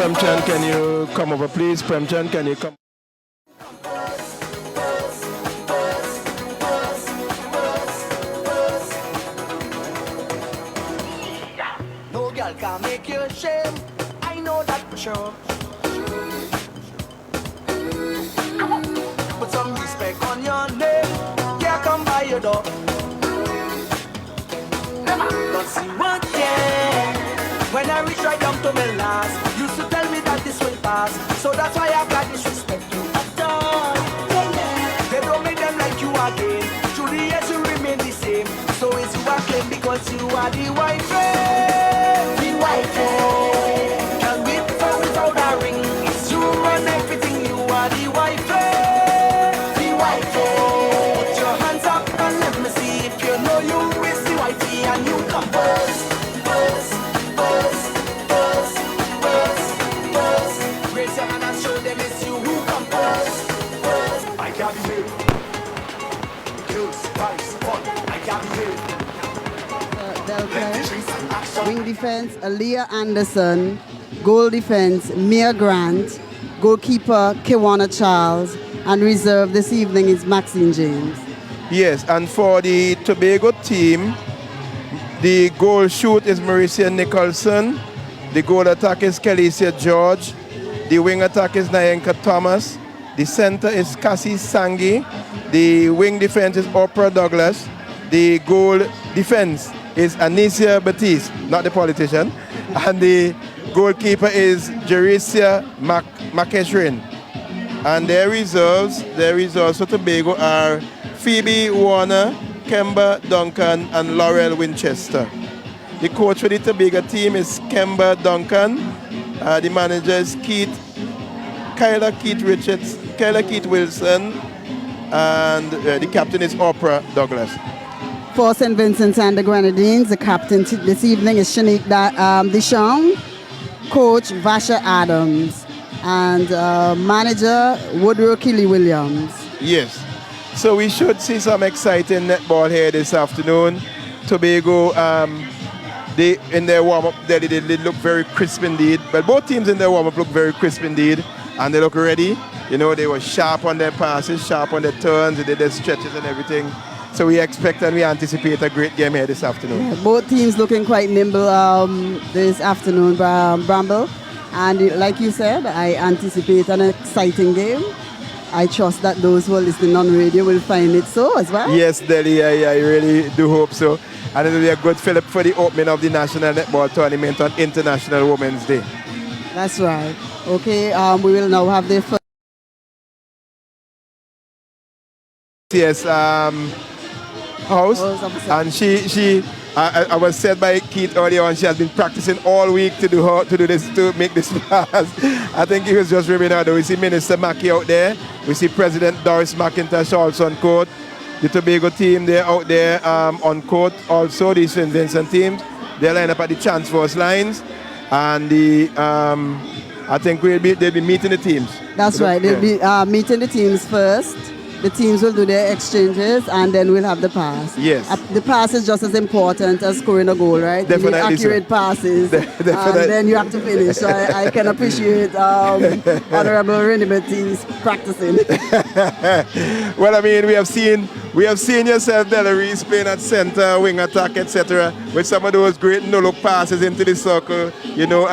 Premchand, can you come over, please? Premchand, can you come? No girl can make you shame. I know that for sure. Put some respect on your name. Yeah, come by your door. Don't see one day. When I reach right down to my last, used to tell me that this will pass. So that's why I got disrespect you at all. They don't make them like you again. Through the years you remain the same. So it's you I claim because you are the wife. The wife. Can we fall without a ring? It's you and everything. You are the wife. The wife. Put your hands up and let me see if you know you is the wifey and you come first. Raise your hand and show them it's you who come first. I can't be here. Kills, spice, fun. I can't be here. Wing defense, Aaliyah Anderson. Goal defense, Mia Grant. Goalkeeper, Kiwana Charles. And reserve this evening is Maxine James. Yes, and for the Tobago team, the goal shoot is Mauricia Nicholson. The goal attack is Kelicia George. The wing attack is Nyanka Thomas. The center is Cassie Sangi. The wing defense is Oprah Douglas. The goal defense is Anicia Batiste, not the politician. And the goalkeeper is Jericia McEachran. And their reserves for Tobago are Phoebe Warner, Kemba Duncan, and Laurel Winchester. The coach for the Tobago team is Kemba Duncan. The manager is Kyla Keith Wilson, and the captain is Oprah Douglas. For St. Vincent and the Grenadines, the captain this evening is Shanique Deschamps, coach Vasha Adams, and manager Woodrow Kelly Williams. Yes. So we should see some exciting netball here this afternoon. Tobago, in their warm-up, they look very crisp indeed. But both teams in their warm-up look very crisp indeed. And they look ready. You know, they were sharp on their passes, sharp on their turns, they did their stretches and everything. So we expect and we anticipate a great game here this afternoon. Yeah, both teams looking quite nimble this afternoon, Bramble. And like you said, I anticipate an exciting game. I trust that those who are listening on radio will find it so as well. Yes, Delhi, I really do hope so. And it will be a good fillip for the opening of the National Netball Tournament on International Women's Day. That's right. Okay, we will now have the first. Yes, house. And I was said by Keith earlier on, she has been practicing all week to make this pass. I think it was just ribbing out. We see Minister Mackey out there. We see President Doris McIntosh also on court. The Tobago team, they're out there on court also, the St. Vincent teams. They line up at the Chance Force lines. And I think they'll be meeting the teams. That's right. They'll be meeting the teams first. The teams will do their exchanges and then we'll have the pass. Yes. The pass is just as important as scoring a goal, right? Definitely. You need accurate passes. Definitely. And then you have to finish. So I can appreciate Honorable Rennie Batiste practicing. Well, I mean, we have seen yourself, Delarice, playing at center, wing attack, etc., with some of those great no-look passes into the circle, you know,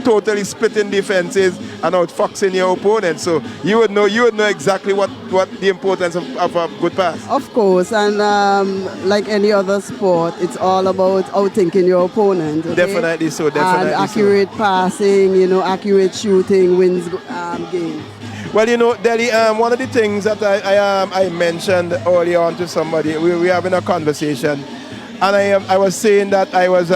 totally splitting defenses and outfoxing your opponent. So you would know exactly what the importance of a good pass. Of course, and like any other sport, it's all about outthinking your opponent. Okay? Definitely so, definitely. And accurate passing, you know, accurate shooting wins games. Well, you know, Delhi, one of the things that I mentioned earlier on to somebody, we were having a conversation, and I was saying that I was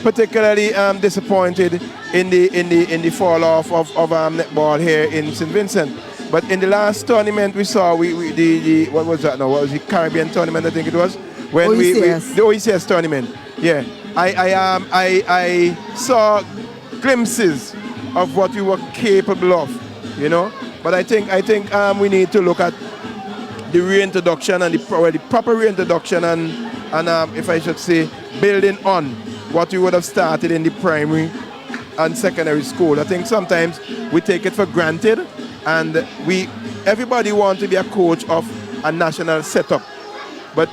particularly disappointed in the fall off of netball here in St. Vincent. But in the last tournament we saw, what was that now? What was the Caribbean tournament? I think it was when OECS. The OECS tournament. Yeah, I saw glimpses of what we were capable of, you know. But I think we need to look at the reintroduction and the proper reintroduction and if I should say, building on what we would have started in the primary and secondary school. I think sometimes we take it for granted, and everybody wants to be a coach of a national setup. But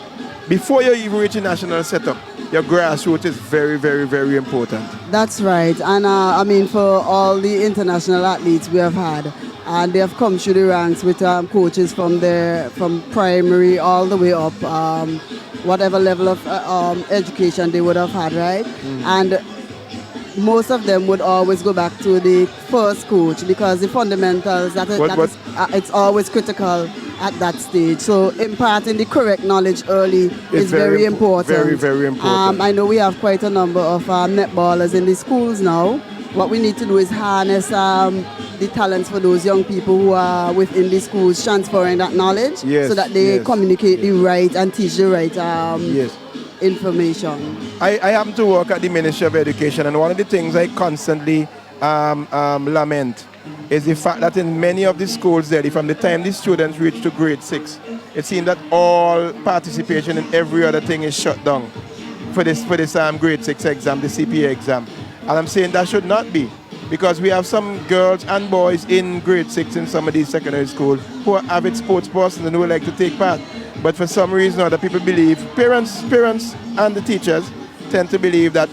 before you even reach a national setup, your grassroots is very, very, very important. That's right. And I mean, for all the international athletes we have had, and they have come through the ranks with coaches from primary all the way up, whatever level of education they would have had, right? And most of them would always go back to the first coach because the fundamentals, it's always critical at that stage. So imparting the correct knowledge early is very important. Very, very important. I know we have quite a number of netballers in the schools now. What we need to do is harness the talents for those young people who are within the schools, transferring that knowledge so that they communicate the right and teach the right information. I happen to work at the Ministry of Education, and one of the things I constantly lament is the fact that in many of the schools there, from the time the students reach to grade 6, it seems that all participation in every other thing is shut down for this grade 6 exam, the CPA exam. And I'm saying that should not be, because we have some girls and boys in grade 6 in some of these secondary schools who are avid sports persons and who like to take part. But for some reason or other, people believe, parents and the teachers tend to believe that,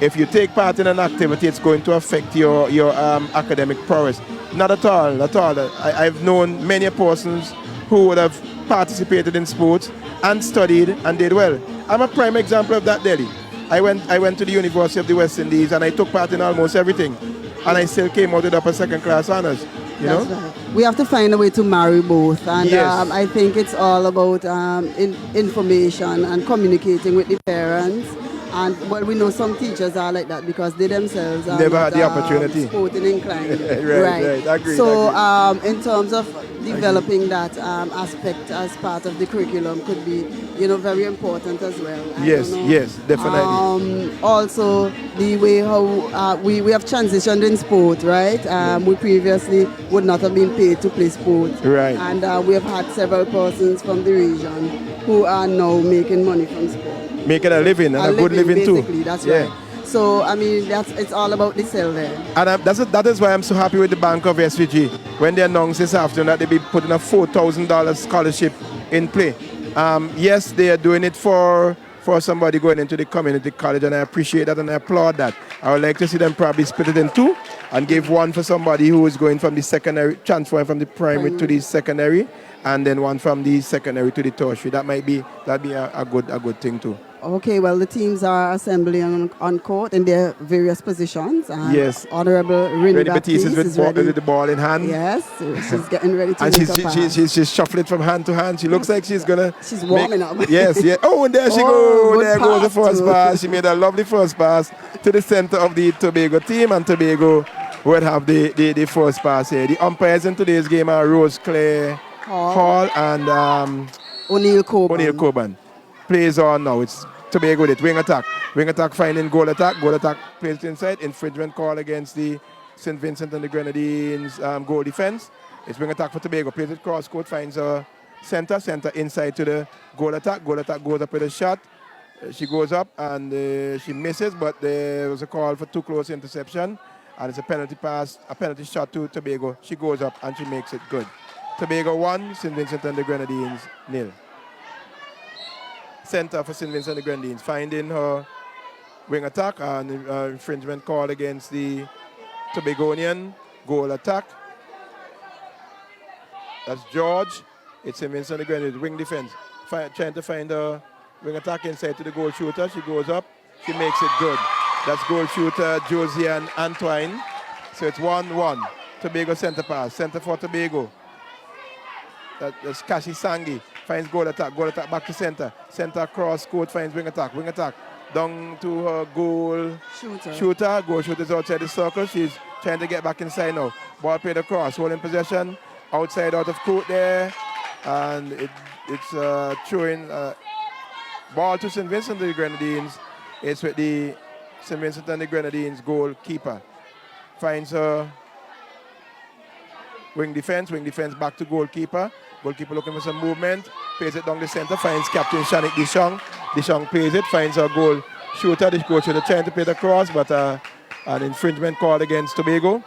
if you take part in an activity, it's going to affect your academic prowess. Not at all, at all. I've known many persons who would have participated in sports and studied and did well. I'm a prime example of that, Delhi. I went to the University of the West Indies and I took part in almost everything. And I still came out with upper second class honors. You know? Right. We have to find a way to marry both. And yes. I think it's all about information and communicating with the parents. And well, we know some teachers are like that because they themselves are never had the opportunity. Sporting inclined. right. Agreed. So in terms of developing that aspect as part of the curriculum could be, very important as well. Yes, definitely. Also, the way how we have transitioned in sport, right? We previously would not have been paid to play sport. Right. And we have had several persons from the region who are now making money from sport. Making a living, and a good living too. Basically, that's right. So, I mean, it's all about the sell there. And that is why I'm so happy with the Bank of SVG when they announced this afternoon that they'll be putting a $4,000 scholarship in play. Yes, they are doing it for somebody going into the community college, and I appreciate that and I applaud that. I would like to see them probably split it in two and give one for somebody who is going from the secondary, transferring from the primary to the secondary, and then one from the secondary to the tertiary. That'd be a good thing too. Okay, well, the teams are assembling on court in their various positions. And yes. Honorable Rennie Baptiste is with the ball in hand. Yes, she's getting ready to and make a pass. she's shuffling from hand to hand. She looks like she's gonna. She's warming up. Yes. Oh, and there she goes. There goes the first too. pass. She made a lovely first pass to the center of the Tobago team, and Tobago would have the first pass here. The umpires in today's game are Rose Claire Hall and O'Neill Coburn. Plays on now. It's Tobago with it. Wing attack. Wing attack finding goal attack. Goal attack plays it inside. Infringement call against the St. Vincent and the Grenadines goal defense. It's wing attack for Tobago. Plays it cross court. Finds a center. Center inside to the goal attack. Goal attack goes up with a shot. She goes up and she misses, but there was a call for too close interception. And it's a penalty pass, a penalty shot to Tobago. She goes up and she makes it good. Tobago 1, St. Vincent and the Grenadines 0. Center for St. Vincent and the Grenadines finding her wing attack and infringement call against the Tobagonian goal attack. That's George. It's St. Vincent and the Grenadines wing defense. Trying to find her wing attack inside to the goal shooter. She goes up. She makes it good. That's goal shooter Josie and Antoine. So it's 1-1. Tobago center pass. Center for Tobago. That's Kashi Sangi. Finds goal attack back to center. Center across court finds wing attack. Down to her goal shooter. Goal shooter is outside the circle. She's trying to get back inside now. Ball played across. Holding possession. Outside out of court there. And it's throwing ball to St. Vincent and the Grenadines. It's with the St. Vincent and the Grenadines goalkeeper. Finds her wing defense back to goalkeeper. Goalkeeper looking for some movement. Plays it down the center. Finds Captain Shanik Dishong. Dishong plays it. Finds her goal shooter. The goal shooter trying to play the cross, but An infringement called against Tobago.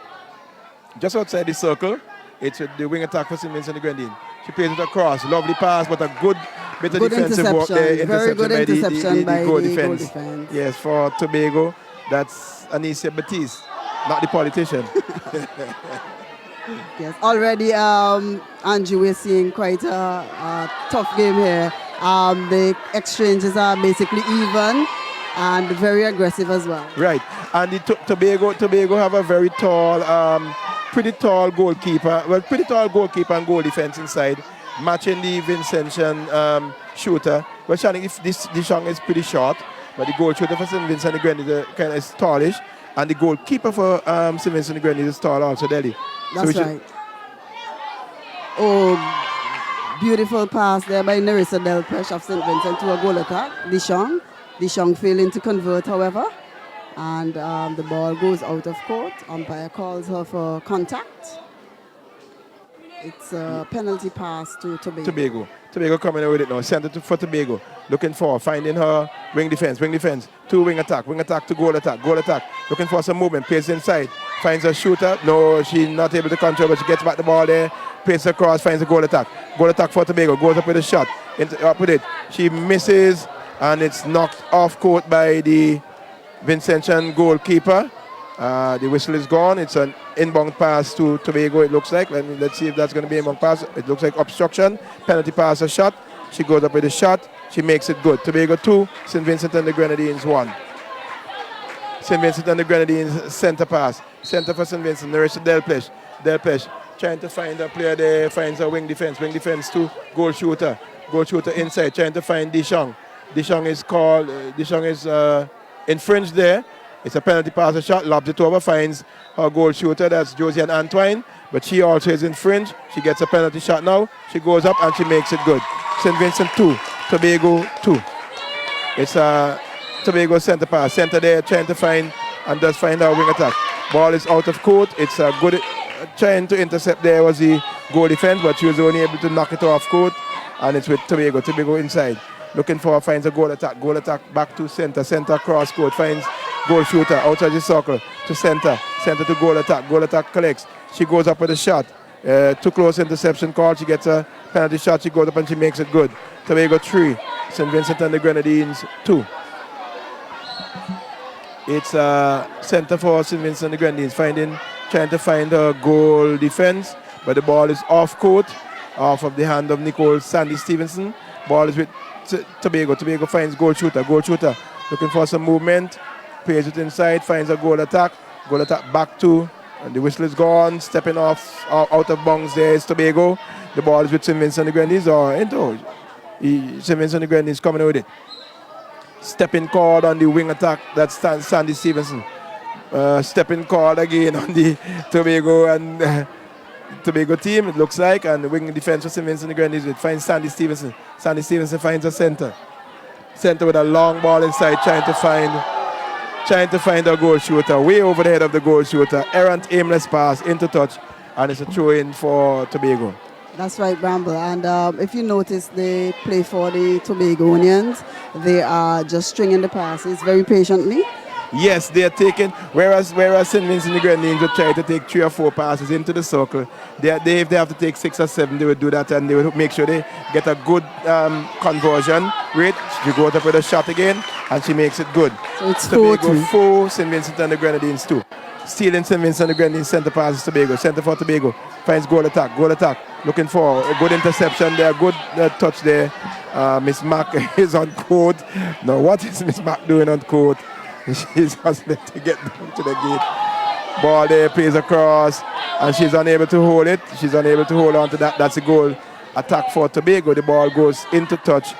Just outside the circle, it's with the wing attack for St. Vincent and the Grenadines. She plays it across. Lovely pass, but a good bit of defensive work there. Very good interception by the goal defense. Yes, for Tobago. That's Anicia Batiste, not the politician. Yes, already, Andrew, we're seeing quite a tough game here. The exchanges are basically even and very aggressive as well. Right, and the Tobago have a very tall, pretty tall goalkeeper. Well, pretty tall goalkeeper and goal defense inside, matching the Vincentian shooter. Well, Shannon, if this Dishong is pretty short, but the goal shooter for St. Vincent and the Grenadines kind of tallish, and the goalkeeper for St. Vincent and the Grenadines is tall also, Delhi. That's right. Oh, beautiful pass there by Nerissa Delpesh of St. Vincent to a goal attack. Dishong failing to convert, however. And the ball goes out of court. Umpire calls her for contact. It's a penalty pass to Tobago. Tobago coming in with it now. Center for Tobago. Looking for, finding her wing defense. To wing attack to goal attack. Looking for some movement. Plays inside. Finds a shooter. No, she's not able to control, but she gets back the ball there. Plays across, finds a goal attack. Goal attack for Tobago. Goes up with a shot. Up with it. She misses, and it's knocked off court by the Vincentian goalkeeper. The whistle is gone. It's an inbound pass to Tobago, it looks like. Let's see if that's going to be an inbound pass. It looks like obstruction. Penalty pass, a shot. She goes up with a shot. She makes it good. Tobago 2, St. Vincent and the Grenadines 1. St. Vincent and the Grenadines center pass. Center for St. Vincent. Nerissa Delpesh trying to find a player there. Finds a wing defense to goal shooter. Goal shooter inside. Trying to find Dishong. Dishong is infringed there. It's a penalty pass, a shot, lobs it over, finds her goal shooter, that's Josiane Antoine, but she also is infringed. She gets a penalty shot now. She goes up and she makes it good. St. Vincent 2, Tobago 2. It's a Tobago center pass. Center there trying to find and does find our wing attack. Ball is out of court. It's a good trying to intercept there was the goal defense, but she was only able to knock it off court, and it's with Tobago. Tobago inside. Looking for, finds a goal attack back to center cross court, finds goal shooter outside the circle to center to goal attack collects, she goes up with a shot, too close interception call, she gets a penalty shot, she goes up and she makes it good. Tobago 3, St. Vincent and the Grenadines 2. It's center for St. Vincent and the Grenadines, trying to find a goal defense, but the ball is off court, off of the hand of Nicole Sandy Stevenson. Ball is with Tobago. Tobago finds goal shooter, looking for some movement, plays it inside, finds a goal attack back to, and the whistle is gone, stepping off out of bounds there is Tobago. The ball is with St. Vincent and the Grenadines, or into St. Vincent and the Grenadines coming with it. Stepping called on the wing attack, that's Sandy Stevenson. Stepping called again on the Tobago and Tobago team, it looks like, and the wing defense for St. Vincent and the Grenadines, it finds Sandy Stevenson. Sandy Stevenson finds a center with a long ball inside, trying to find a goal shooter, way over the head of the goal shooter. Errant, aimless pass into touch, and it's a throw in for Tobago. That's right, Bramble. And if you notice, they play for the Tobagonians. They are just stringing the passes very patiently. Yes, they are taking, whereas St. Vincent and the Grenadines would try to take 3 or 4 passes into the circle. If they have to take 6 or 7, they would do that, and they would make sure they get a good conversion rate. She goes up with a shot again, and she makes it good. So it's Tobago 4, St. Vincent and the Grenadines 2. Stealing St. Vincent and the Grenadines, center passes Tobago, center for Tobago, finds goal attack, looking for a good interception there, good touch there. Miss Mack is on court. Now, what is Miss Mack doing on court? She's hustling to get down to the gate. Ball there, plays across, and she's unable to hold it. She's unable to hold on to that. That's a goal attack for Tobago. The ball goes into touch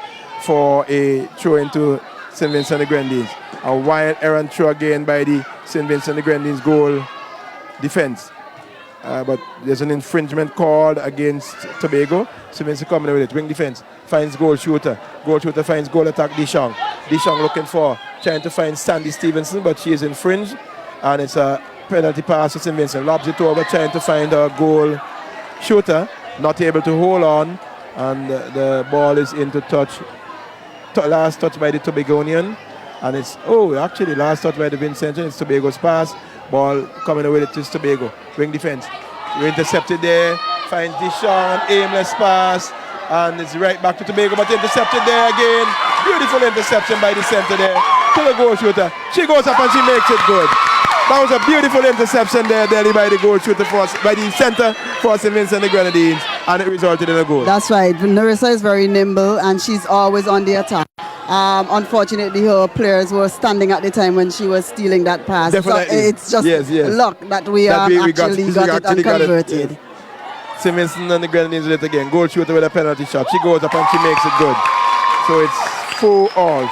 for a throw into St. Vincent and the Grenadines. A wild errant throw again by the St. Vincent and the Grenadines goal defense. But there's an infringement called against Tobago. St. Vincent coming with it. Wing defense finds goal shooter. Goal shooter finds goal attack Dishong. Dishong looking for, trying to find Sandy Stevenson, but she is infringed. And it's a penalty pass to St. Vincent. Lobs it over, trying to find a goal shooter. Not able to hold on. And the ball is into touch. Last touch by the Tobagonian. And it's, actually last touch by the Vincentian. It's Tobago's pass. Ball coming away with it to Tobago. Wing defense. We intercepted there. Finds Deshaun. Aimless pass. And it's right back to Tobago, but intercepted there again. Beautiful interception by the center there to the goal shooter. She goes up and she makes it good. That was a beautiful interception there, Delhi, by the goal shooter by the center for St. Vincent the Grenadines, and it resulted in a goal. That's right. Narissa is very nimble and she's always on the attack. Unfortunately, her players were standing at the time when she was stealing that pass. Definitely. So it's just yes. luck that we actually got it and converted. Yes. St. Vincent and the Grenadines with it again. Goal shooter with a penalty shot. She goes up and she makes it good. So it's 4 all.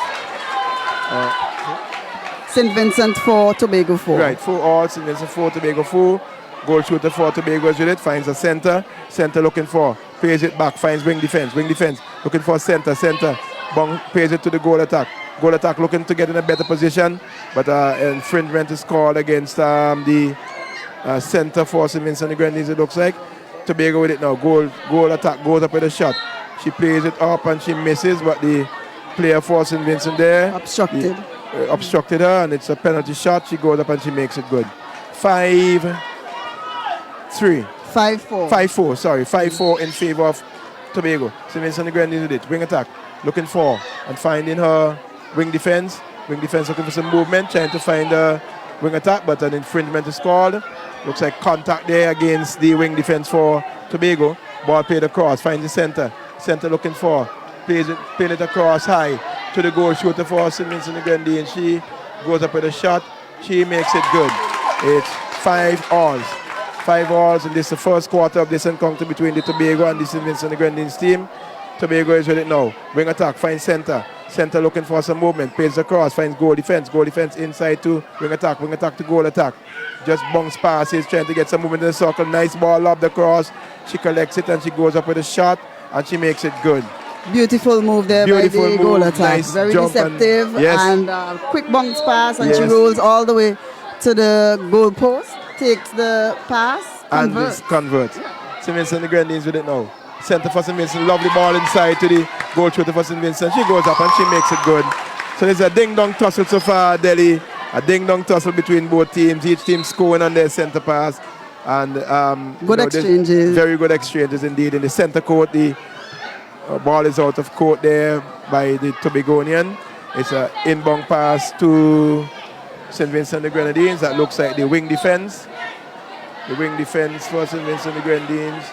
St. Vincent 4, Tobago 4. Right, 4 all. St. Vincent 4, Tobago 4. Goal shooter for Tobago is with it. Finds a center. Center looking for. Plays it back. Finds wing defense. Wing defense looking for center. Center. Bong pays it to the goal attack. Goal attack looking to get in a better position. But infringement is called against the center for St. Vincent and the Grenadines, it looks like. Tobago with it now. Goal attack goes up with a shot. She plays it up and she misses, but the player for St. Vincent there obstructed her, and it's a penalty shot. She goes up and she makes it good. 5-4. 5-4 in favor of Tobago. St. Vincent and the Grenadines with it. Wing attack looking for and finding her wing defense. Wing defense looking for some movement, trying to find a wing attack, but an infringement is called. Looks like contact there against the wing defense for Tobago. Ball played across, finds the center. Center looking for, playing it across high to the goal shooter for St. Vincent and the Grenadines. She goes up with a shot. She makes it good. It's 5 alls. 5 alls, and this is the first quarter of this encounter between the Tobago and the St. Vincent and the Grenadines team. Tobago is with it now. Wing attack, finds center. Center looking for some movement. Plays across, finds goal defense. Goal defense inside to wing attack to goal attack. Just bounce passes, trying to get some movement in the circle. Nice ball lobbed across. She collects it and she goes up with a shot and she makes it good. Beautiful move there by the goal attack. Nice, very deceptive and quick bounce pass, and she rolls all the way to the goal post, takes the pass, converts. And converts. St. Vincent and the Grenadines with it now. Center for St. Vincent, lovely ball inside to the goal shooter for St. Vincent. She goes up and she makes it good. So there's a ding-dong tussle so far, Delhi. A ding-dong tussle between both teams. Each team scoring on their center pass. And good exchanges. Very good exchanges indeed. In the center court, the ball is out of court there by the Tobagonian. It's an inbound pass to St. Vincent and the Grenadines. That looks like the wing defense. The wing defense for St. Vincent and the Grenadines.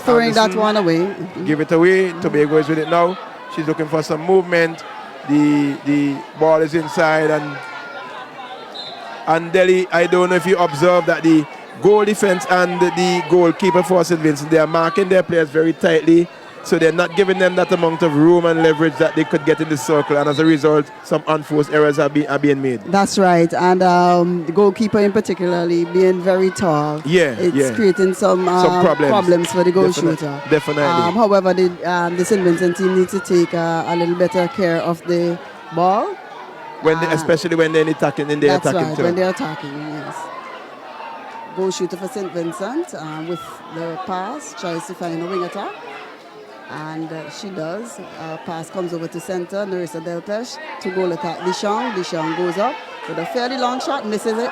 Throwing that one away. Give it away. Tobago is with it now. She's looking for some movement. The ball is inside, and Delhi, I don't know if you observed that the goal defense and the goalkeeper for St. Vincent, they are marking their players very tightly, so they're not giving them that amount of room and leverage that they could get in the circle, and as a result, some unforced errors are being made. That's right, and the goalkeeper in particularly being very tall. It's creating some problems for the goal shooter. Definitely. However, the St. Vincent team needs to take a little better care of the ball. Especially when they're attacking in their attacking right, turn. When they're attacking, yes. Goal shooter for St. Vincent with the pass, tries to find a wing attack. And she does. Pass comes over to center. Narissa Delpesh to goal attack. Deshaun goes up with a fairly long shot. Misses it.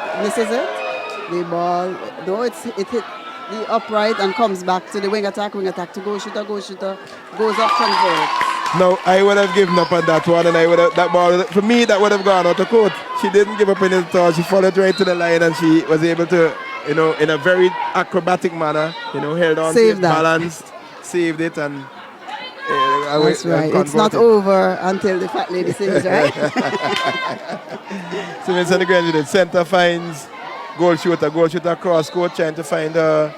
The ball, though it hit the upright and comes back to the wing attack to goal shooter. Goes up, converts. No, I would have given up on that one, and that ball, for me, that would have gone out of court. She didn't give up in it at all. She followed right to the line, and she was able to, in a very acrobatic manner, held on to it, balanced, saved it, and that's right. It's not over until the fat lady sings, right? So Vincent the Grenadines, center finds goal shooter cross court, trying to find a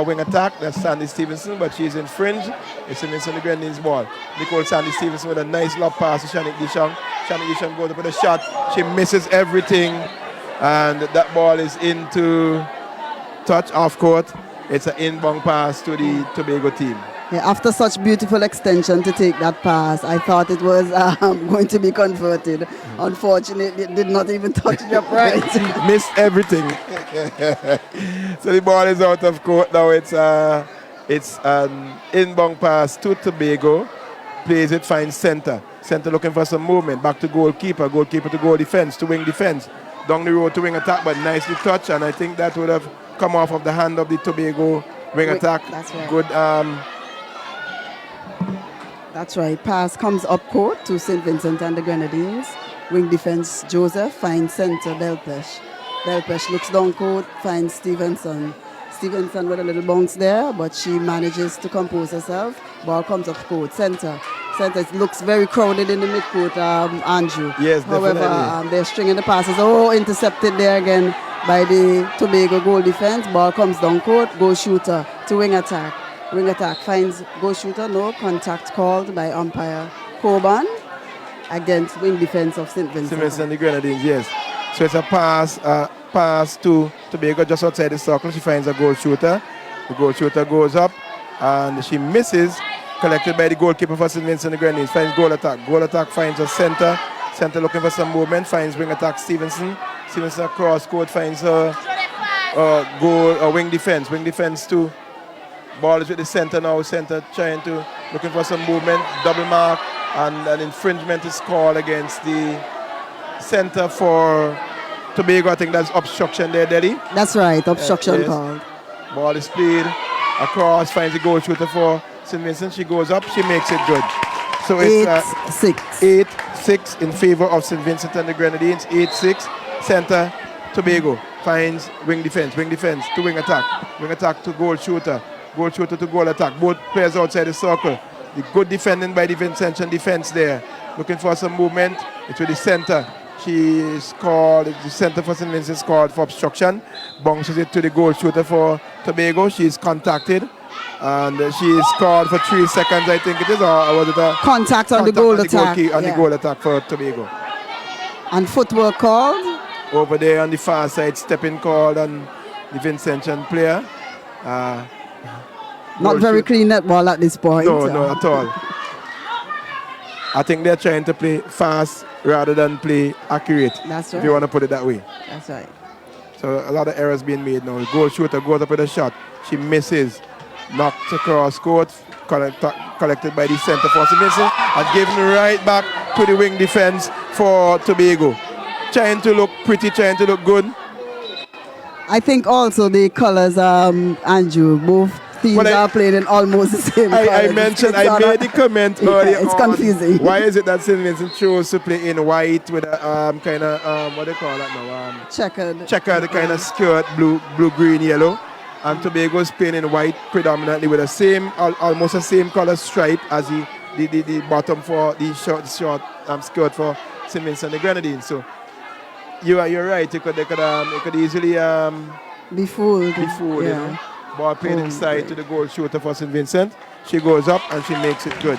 wing attack. That's Sandy Stevenson, but she's infringed. It's Vincent the Grenadines ball. Nicole Sandy Stevenson with a nice lob pass to Shanik Dishang. Shanik Dishang goes up with a shot. She misses everything, and that ball is into touch off court. It's an inbound pass to the Tobago team. Yeah, after such beautiful extension to take that pass, I thought it was going to be converted. Unfortunately, it did not even touch the upright. Missed everything. So the ball is out of court now. It's an inbound pass to Tobago. Plays it, finds center. Center looking for some movement. Back to goalkeeper. Goalkeeper to goal defense, to wing defense. down the road to wing attack, but nicely touched, and I think that would have come off of the hand of the Tobago wing attack. That's right. Good. That's right. Pass comes up court to St. Vincent and the Grenadines. Wing defense, Joseph finds center, Delpesh. Delpesh looks down court, finds Stevenson. Stevenson with a little bounce there, but she manages to compose herself. Ball comes up court, center. Center looks very crowded in the midcourt, Andrew. Yes, However, definitely. they're stringing the passes. Oh, intercepted there again by the Tobago goal defense. Ball comes down court, goal shooter to wing attack. Wing attack finds goal shooter, no contact called by umpire Coburn against wing defense of St. Vincent. St. Vincent and the Grenadines, yes. So it's a pass to Tobago just outside the circle. She finds a goal shooter. The goal shooter goes up and she misses. Collected by the goalkeeper for St. Vincent and the Grenadines. Finds goal attack. Goal attack finds a center. Center looking for some movement. Finds wing attack Stevenson. Stevenson across court finds a wing defense. Wing defense too. Ball is with the center now. Center trying to looking for some movement. Double mark and an infringement is called against the center for Tobago. I think that's obstruction there, Delhi. That's right, obstruction Yes. called. Ball is played across. Finds the goal shooter for St. Vincent. She goes up. She makes it good. So it's 8-6. 8-6 in favor of St. Vincent and the Grenadines. 8-6. Center Tobago finds wing defense. Wing defense to wing attack. Wing attack to goal shooter. Goal shooter to goal attack. Both players outside the circle. The good defending by the Vincentian defense there. Looking for some movement. It's with the center. She is called, the center for St. Vincent is called for obstruction. Bounces it to the goal shooter for Tobago. She is contacted. And she is called for 3 seconds, I think it is. Or was it a Contact on the goal attack. On the goal attack for Tobago. And footwork called. Over there on the far side, stepping called on the Vincentian player. Not very clean netball at this point. No, not at all. I think they're trying to play fast rather than play accurate. That's If you right. want to put it that way. That's right. So a lot of errors being made now. Goal shooter goes up with a shot. She misses. Knocked across court. Collected by the center for St. Vincent. And given right back to the wing defense for Tobago. Trying to look pretty, trying to look good. I think also the colors, Andrew, both teams are playing in almost the same colors. I mentioned, I made the comment earlier it's on. confusing. Why is it that St. Vincent chose to play in white with a kind of, what do you call that now? Checkered kind of skirt, blue, green, yellow. And Tobago is playing in white predominantly with the same, almost the same color stripe as the bottom for the short skirt for St. Vincent and the Grenadines. So you're right. They could easily be fooled. You know. Ball played inside to the goal shooter for St. Vincent. She goes up and she makes it good.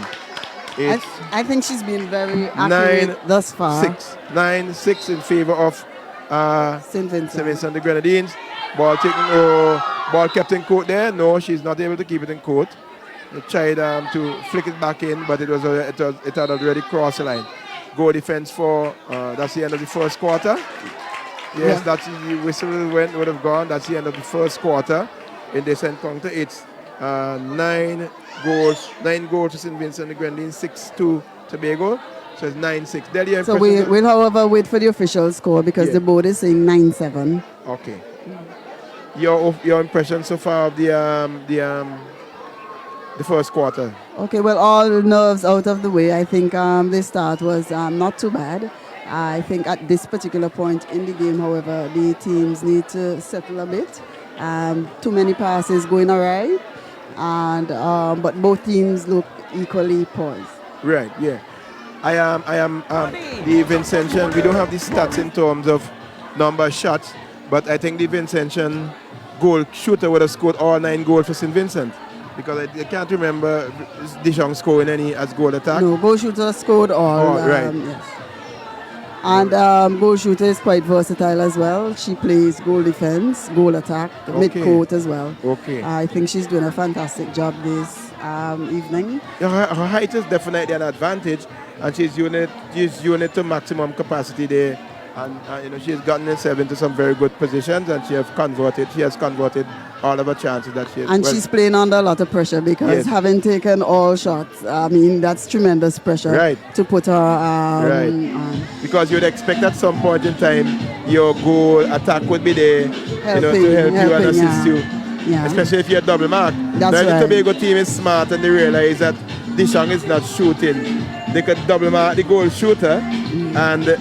I think she's been very accurate thus far. 9-6 in favor of St. Vincent and the Grenadines. Ball kept in court there. No, she's not able to keep it in court. They tried to flick it back in, but it had already crossed the line. Goal defense for that's the end of the first quarter. Yes, that's the whistle would have gone. That's the end of the first quarter. In this encounter, it's 9 goals to St. Vincent and the Grenadines, 6 to Tobago. So it's 9-6. So we'll, however, wait for the official score because the board is saying 9-7. Okay. Your impression so far of the first quarter? Okay, well, all nerves out of the way. I think the start was not too bad. I think at this particular point in the game, however, the teams need to settle a bit. Too many passes going awry, and but both teams look equally poised. Right. Yeah. I am the Vincentian. We don't have the stats in terms of number of shots, but I think the Vincentian goal shooter would have scored all 9 goals for St. Vincent, because I can't remember Dijon scoring any as goal attack. No, goal shooter scored all. Right. Yes. And goal shooter is quite versatile as well. She plays goal defense, goal attack, mid-court as well. Okay. I think she's doing a fantastic job this evening. Her height is definitely an advantage, and she's using it to maximum capacity there And she has gotten herself into some very good positions, and she has converted all of her chances that she has. And she's playing under a lot of pressure because having taken all shots, I mean, that's tremendous pressure to put her on. Because you'd expect at some point in time your goal attack would be there to help you and assist you. Yeah. Especially if you're double mark. That's now right. the Tobago team is smart and they realize that Dishang is not shooting. They could double mark the goal shooter and let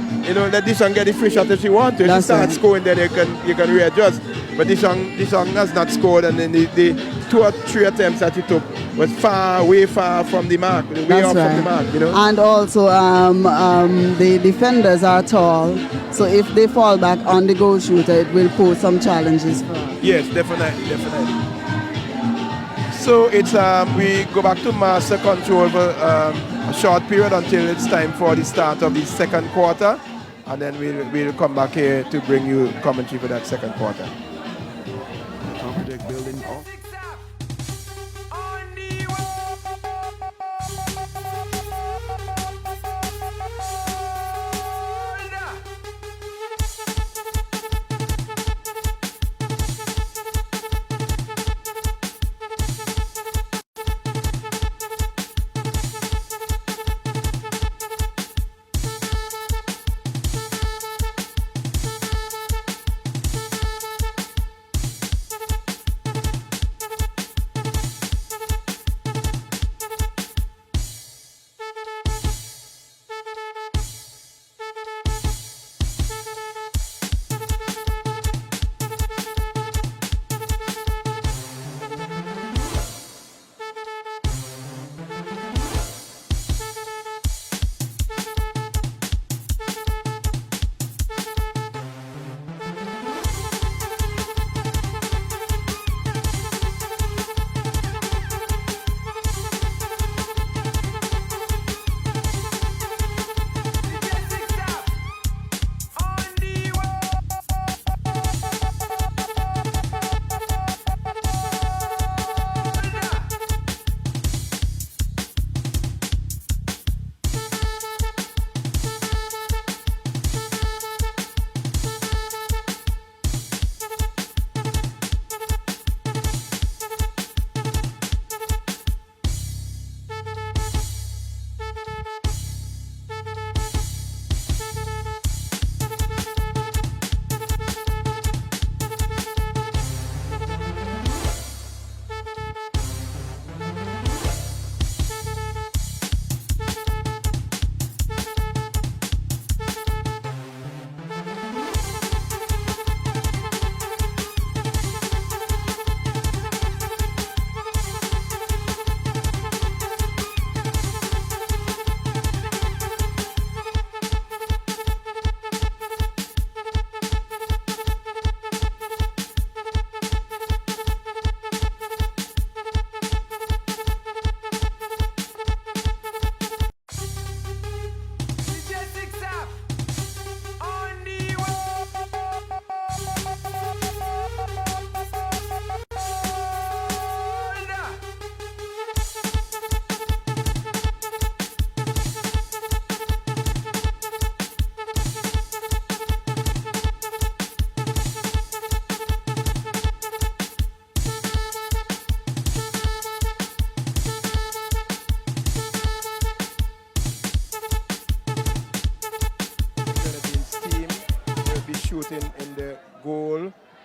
Dishang get the free shot if she wants to. If she starts scoring, then you can readjust. But Dishang has not scored, and then the 2 or 3 attempts that he took was way far from the mark, way off from the mark. And also the defenders are tall, so if they fall back on the goal shooter, it will pose some challenges for us. Yes, definitely. So it's we go back to master control for a short period until it's time for the start of the second quarter, and then we'll come back here to bring you commentary for that second quarter. Building off.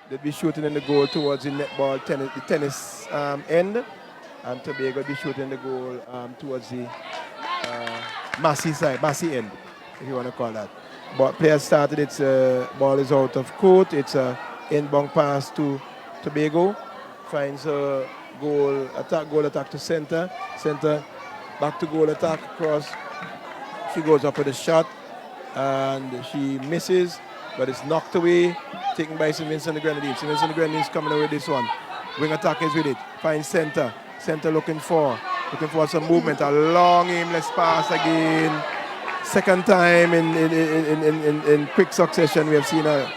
They'll be shooting in the goal towards the netball tennis end, and Tobago will be shooting the goal towards the Massey end, if you want to call that. But player started, its ball is out of court. It's a inbound pass to Tobago, finds a goal attack to center, back to goal attack, across. She goes up with a shot, and she misses, but it's knocked away, taken by St. Vincent the Grenadines. St. Vincent the Grenadines coming away with this one. Wing attack is with it, finds center looking for some movement, a long aimless pass again. Second time in quick succession we have seen a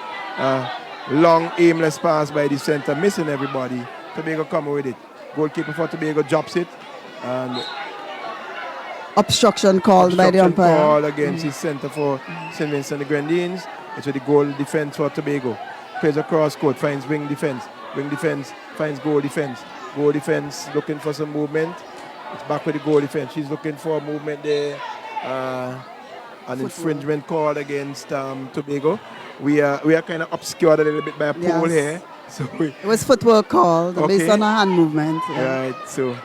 long aimless pass by the center, missing everybody. Tobago come with it. Goalkeeper for Tobago drops it, and obstruction called by the umpire. Call against his center for St. Vincent the Grenadines. It's with the goal defense for Tobago. Plays across court, finds wing defense. Wing defense finds goal defense. Goal defense looking for some movement. It's back with the goal defense. She's looking for movement there. An infringement call against Tobago. We are kind of obscured a little bit by a pole here. So it was footwork called based on a hand movement. Yeah. Right, so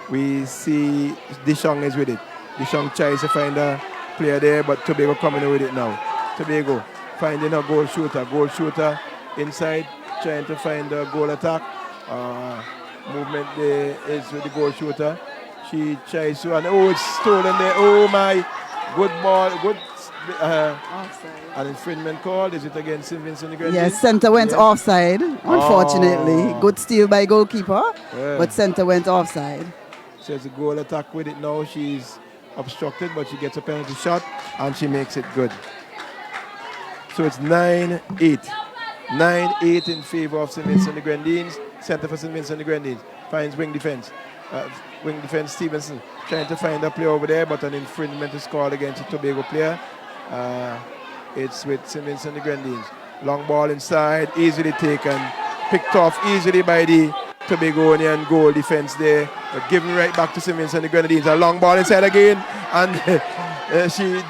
we see Dishong is with it. Dishong tries to find a player there, but Tobago coming with it now. Tobago finding a goal shooter. Goal shooter inside, trying to find a goal attack. Movement there is with the goal shooter. She tries to, and it's stolen there. Oh my, good ball, good. An infringement call. Is it against St. Vincent Grenadines? Yes, center went offside, unfortunately. Good steal by goalkeeper, but center went offside. She has a goal attack with it now. She's obstructed, but she gets a penalty shot, and she makes it good. So it's 9-8. 9-8 in favor of St. Vincent Grenadines. Center for St. Vincent Grenadines. Finds wing defense. Wing defense Stevenson trying to find a player over there, but an infringement is called against a Tobago player. It's with St. Vincent Grenadines. Long ball inside, easily taken, picked off easily by the Tobagonian goal defense there, but given right back to St. Vincent Grenadines. A long ball inside again, and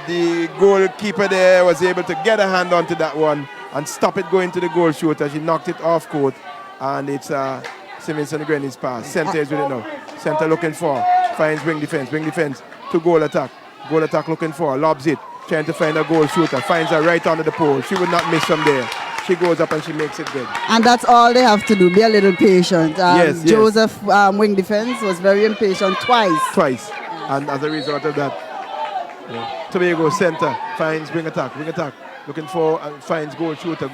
the goalkeeper there was able to get a hand onto that one and stop it going to the goal shooter. She knocked it off court, and it's St. Vincent Grenadines pass. Center is with it now. Center looking for, finds wing defense to goal attack. Goal attack looking for, lobs it, trying to find a goal shooter, finds her right under the pole. She would not miss from there. She goes up and she makes it good. And that's all they have to do, be a little patient. Yes. Joseph, wing defense, was very impatient twice. And as a result of that, Tobago center finds wing attack, looking for and finds goal shooter,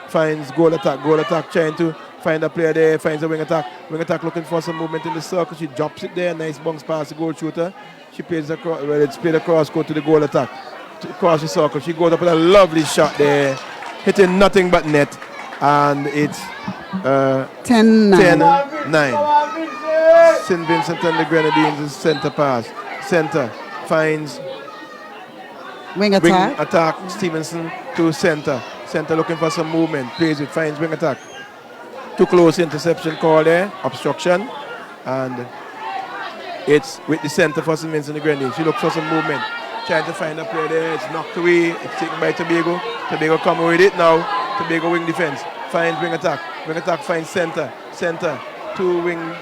finds goal attack, trying to find a player there, finds a wing attack looking for some movement in the circle. She drops it there, nice bounce pass the goal shooter. She plays across, it's played across, go to the goal attack, across the circle. She goes up with a lovely shot there, hitting nothing but net, and it's 10-9. St. Vincent and the Grenadines' center pass. Center finds wing attack. Stevenson to center. Center looking for some movement, plays it, finds wing attack. Too close interception call there, obstruction, and it's with the center for St. Vincent and the Grenadines. She looks for some movement, trying to find a player there. It's knocked away. It's taken by Tobago. Tobago coming with it now. Tobago wing defense finds wing attack. Wing attack finds center. To wing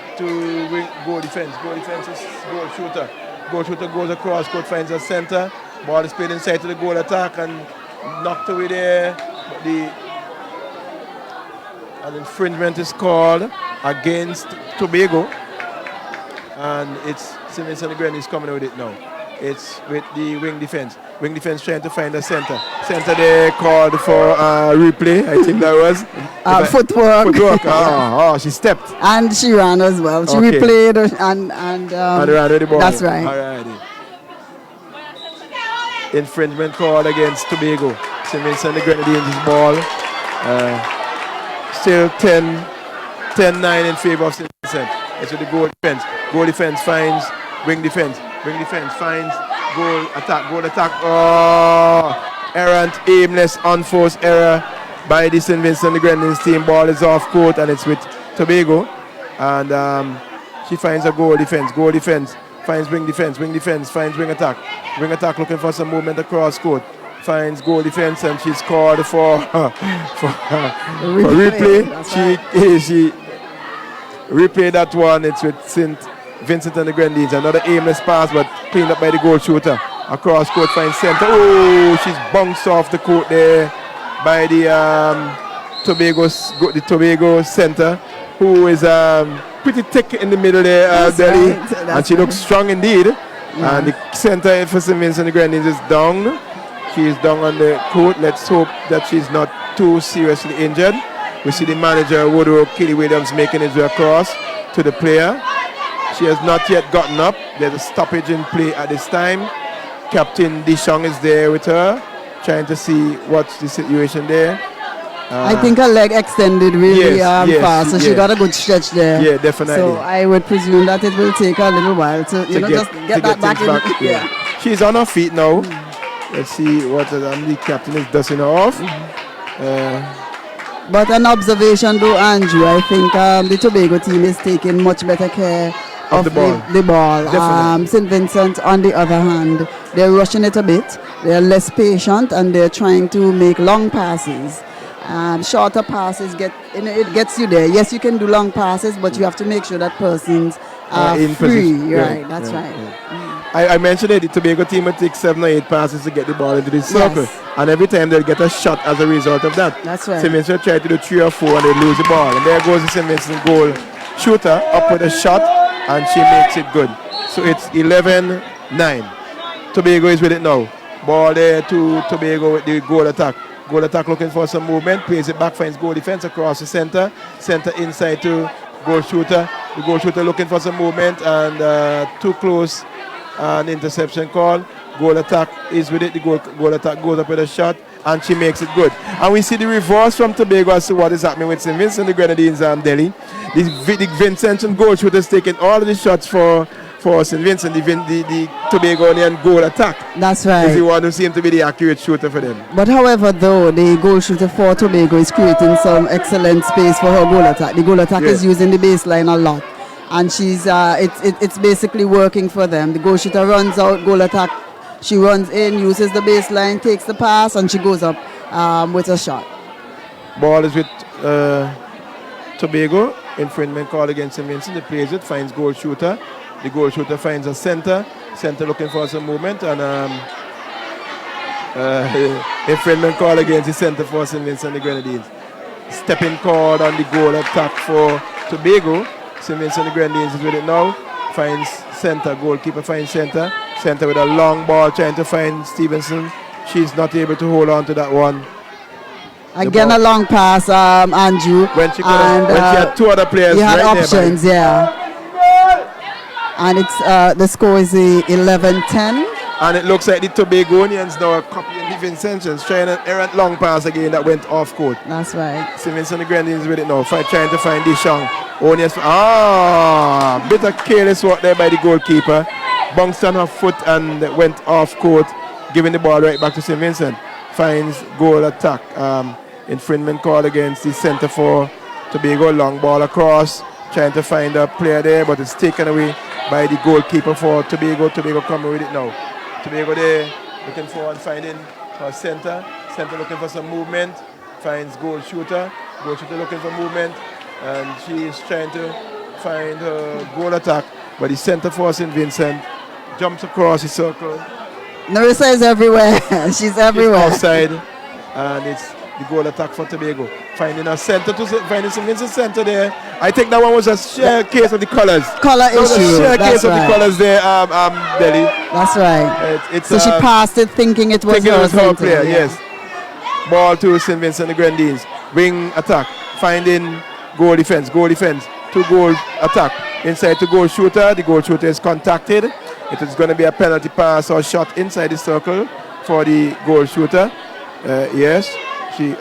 goal defense. Goal defense is goal shooter. Goal shooter goes across. Court finds a center. Ball is played inside to the goal attack and knocked away there. An infringement is called against Tobago, and it's St. Vincent and Grenadines coming with it now. It's with the wing defense. Wing defense trying to find a center. Center there called for replay. I think that was footwork. She stepped and she ran as well. She replayed and ran with the ball. That's right. Alrighty. Infringement called against Tobago. St. Vincent and Grenadines' ball. Still 10-9 in favor of St. Vincent. It's with the goal defense. Goal defense finds wing defense. Wing defense finds goal attack. Oh, errant, aimless, unforced error by the St. Vincent and the Grenadines team. Ball is off court and it's with Tobago. And she finds a goal defense. Goal defense finds wing defense. Wing defense finds wing attack. Wing attack looking for some movement across court. Finds goal defense and she's called for replay. She replayed that one. It's with St. Vincent and the Grenadines. Another aimless pass, but cleaned up by the goal shooter. Across court finds center. Oh, she's bounced off the court there by the Tobago center, who is pretty thick in the middle there, Delhi. And she looks strong indeed. Yeah. And the center for St. Vincent and the Grenadines is down. She is down on the court. Let's hope that she's not too seriously injured. We see the manager, Woodrow Kelly Williams, making his way across to the player. She has not yet gotten up. There's a stoppage in play at this time. Captain Dishong is there with her, trying to see what's the situation there. I think her leg extended really fast, so she got a good stretch there. Yeah, definitely. So I would presume that it will take her a little while to just get that back in. Yeah. She's on her feet now. Let's see what the captain is dusting her off. But an observation though, Andrew, I think the Tobago team is taking much better care of the ball. The ball. Definitely. St. Vincent, on the other hand, they're rushing it a bit. They're less patient and they're trying to make long passes. Shorter passes it gets you there. Yes, you can do long passes, but you have to make sure that person's in free. position. Right, Yeah, that's yeah, right. yeah. I mentioned it, the Tobago team would take 7 or 8 passes to get the ball into the circle. Yes. And every time they'll get a shot as a result of that. That's right. St. Vincent try to do 3 or 4 and they lose the ball. And there goes the St. Vincent goal shooter up with a shot and she makes it good. So it's 11-9. Tobago is with it now. Ball there to Tobago with the goal attack. Goal attack looking for some movement. Plays it back, finds goal defense across the center. Center inside to goal shooter. The goal shooter looking for some movement and too close. An interception call. Goal attack is with it. The goal attack goes up with a shot and she makes it good. And we see the reverse from Tobago as to what is happening with St. Vincent, the Grenadines, Delhi. The Vincentian goal shooter is taking all of the shots for St. Vincent, the Tobagonian goal attack. That's right. Is the one who seems to be the accurate shooter for them. But however, though, the goal shooter for Tobago is creating some excellent space for her goal attack. The goal attack is using the baseline a lot. And she's it's basically working for them. The goal shooter runs out, goal attack, she runs in, uses the baseline, takes the pass, and she goes up with a shot. Ball is with Tobago. Infringement call against St. Vincent. He plays it, finds goal shooter. The goal shooter finds a center. Center looking for some movement and infringement call against the center for St. Vincent the Grenadines. Stepping call on the goal attack for Tobago. St. Vincent the Grenadines is with it now. Finds center. Goalkeeper finds center. Center with a long ball trying to find Stevenson. She's not able to hold on to that one. Again, a long pass, Andrew. When she had 2 other players you had right options, there. And it's the score is 11-10. And it looks like the Tobagonians now are copying the Vincentians, trying an errant long pass again that went off court. That's right. St. Vincent the Grenadines with it now, trying to find Dishong. Bit of careless work there by the goalkeeper. Bounced on her foot and went off court, giving the ball right back to St. Vincent. Finds goal attack. Infringement call against the center for Tobago. Long ball across, trying to find a player there, but it's taken away by the goalkeeper for Tobago. Tobago coming with it now. Tobago there looking for and finding her center. Center looking for some movement. Finds goal shooter. Goal shooter looking for movement. And she is trying to find her goal attack. But the center for St. Vincent jumps across the circle. Narissa is everywhere. She's everywhere. It's outside. And it's the goal attack for Tobago. Finding a center finding St. Vincent center there. I think that one was a sheer case of the colors. Color issue. Was a sheer That's case of the right. colors there, Delhi. That's right. So she passed it thinking it was her player, yes. Ball to St. Vincent the Grenadines. Wing attack. Finding goal defense. 2 goal attack. Inside to goal shooter. The goal shooter is contacted. It is going to be a penalty pass or shot inside the circle for the goal shooter. Yes. She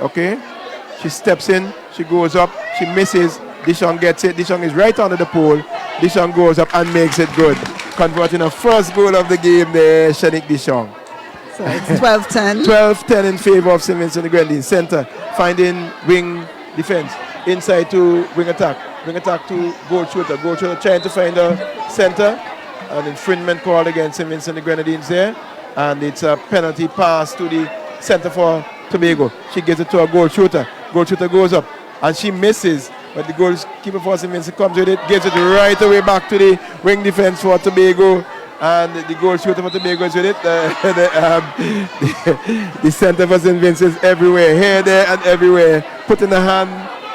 steps in. She goes up. She misses. Dishong gets it. Dishong is right under the pole. Dishong goes up and makes it good. Converting a first goal of the game there, Shanique Dishong. So it's 12-10. 12-10 in favor of St. Vincent the Grenadines. Center finding wing defense. Inside to wing attack. Wing attack to goal shooter. Goal shooter trying to find a center. An infringement call against St. Vincent the Grenadines there. And it's a penalty pass to the center for Tobago. She gives it to a goal shooter. Goal shooter goes up and she misses. But the goalkeeper for St. Vincent comes with it, gives it right away back to the wing defense for Tobago. And the goal shooter for Tobago is with it. The center for St. Vincent is everywhere, here, there, and everywhere. Putting the hand,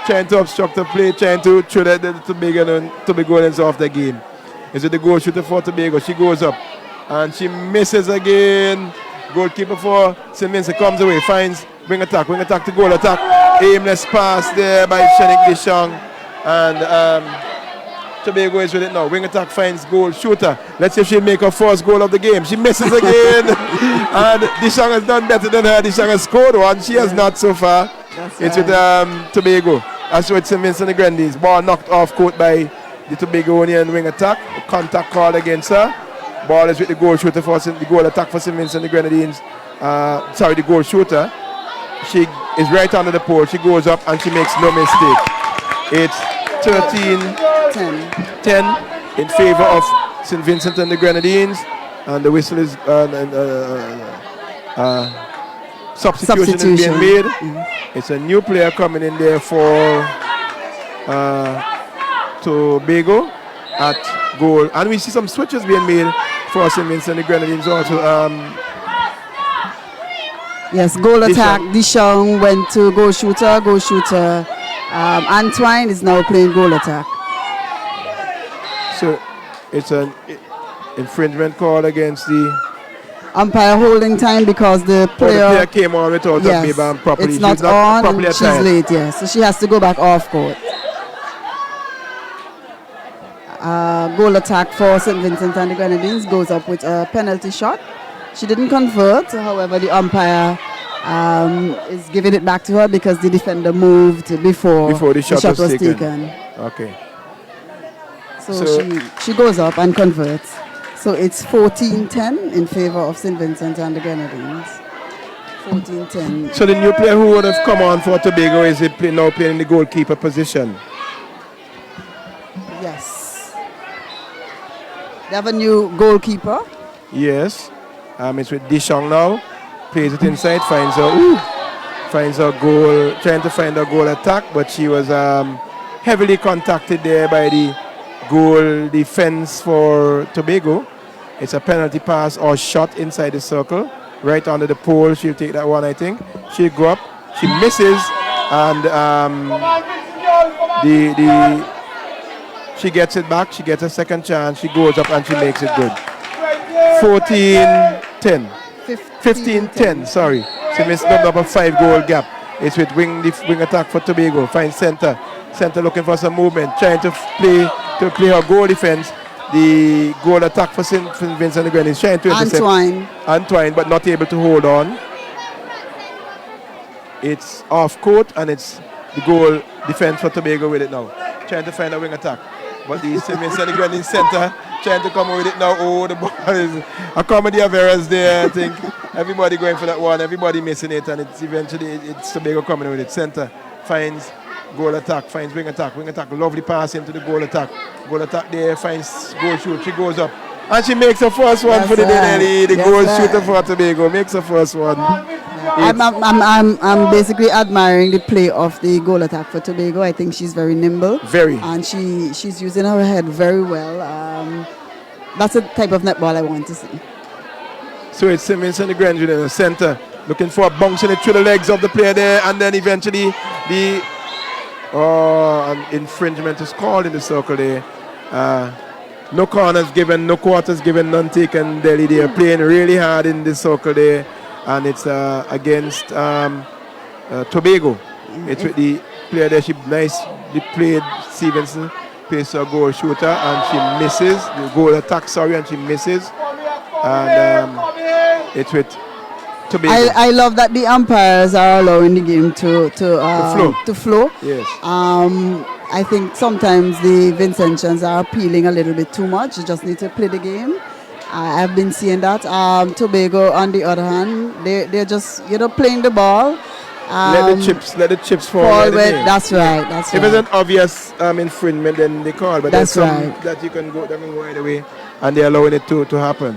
trying to obstruct the play, trying to throw the Tobagonians off the game. Is it the goal shooter for Tobago? She goes up and she misses again. Goalkeeper for St. Vincent comes away, finds wing attack to goal attack. Aimless pass there by Shanique Dishong. And Tobago is with it now. Wing attack finds goal shooter. Let's see if she make her first goal of the game. She misses again. And Dishong has done better than her. Dishong has scored one. She has not so far. It's with Tobago. That's with St. Vincent the Grenadines. Ball knocked off court by the Tobagonian wing attack. Contact call against her. Ball is with the goal shooter for the goal attack for St. Vincent the Grenadines. the goal shooter. She is right under the pole. She goes up and she makes no mistake. It's 13-10 in favor of St. Vincent and the Grenadines. And the whistle is substitution is being made. It's a new player coming in there for Tobago at goal. And we see some switches being made for St. Vincent and the Grenadines also. Yes, goal attack. Dishong went to goal shooter. Goal shooter. Antoine is now playing goal attack. So it's an infringement call against the umpire holding time because the player came on without the B-band properly. It's not on and she's late, yes. So she has to go back off court. Goal attack for St. Vincent and the Grenadines goes up with a penalty shot. She didn't convert, however, the umpire is giving it back to her because the defender moved before the shot was taken. Okay. So she goes up and converts. So it's 14-10 in favor of St. Vincent and the Grenadines. 14-10. So the new player who would have come on for Tobago is now playing in the goalkeeper position? Yes. They have a new goalkeeper. Yes. It's with Dishong now. Plays it inside, finds a goal, trying to find a goal attack, but she was heavily contacted there by the goal defense for Tobago. It's a penalty pass or shot inside the circle, right under the pole. She'll take that one, I think. She'll go up, she misses, and she gets it back. She gets a second chance. She goes up and she makes it good. 14-10. 15-10, sorry. So it's not up a 5-goal gap. It's with wing attack for Tobago. Finds center. Center looking for some movement. Trying to play her goal defense. The goal attack for St. Vincent and the Grenadines. Trying to intercept Antoine, but not able to hold on. It's off court and it's the goal defense for Tobago with it now. Trying to find a wing attack. But the St. Vincent and the Grenadines center trying to come with it now. Oh, the ball is a comedy of errors there, I think. Everybody going for that one, everybody missing it, and it's eventually Tobago coming with it. Center finds goal attack, finds wing attack, lovely pass into the goal attack. Goal attack there, finds goal shoot, she goes up. And she makes her first one for the day, the goal shooter for Tobago, makes her first one. I'm basically admiring the play of the goal attack for Tobago. I think she's very nimble. Very. And she's using her head very well. That's the type of netball I want to see. So it's St. Vincent and the Grenadines in the center, looking for a bounce in it through the legs of the player there, and then eventually an infringement is called in the circle there. No corners given, no quarters given, none taken. Delhi, they are playing really hard in the circle there, and it's against Tobago. It's with the player there. She nicely played. Stevenson plays a goal shooter and she misses. The goal attack, and she misses. And it's with Tobago. I love that the umpires are allowing the game to flow. Yes. I think sometimes the Vincentians are appealing a little bit too much. You just need to play the game. I've been seeing that. Tobago, on the other hand, they're just playing the ball. Let the chips fall. That's right. If it's an obvious infringement, then they call. But that's there's right. That you can go right away, and they're allowing it to happen.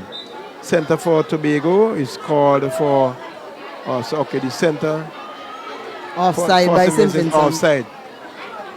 Center for Tobago is called for. The center. Offside by St. Vincent. Offside.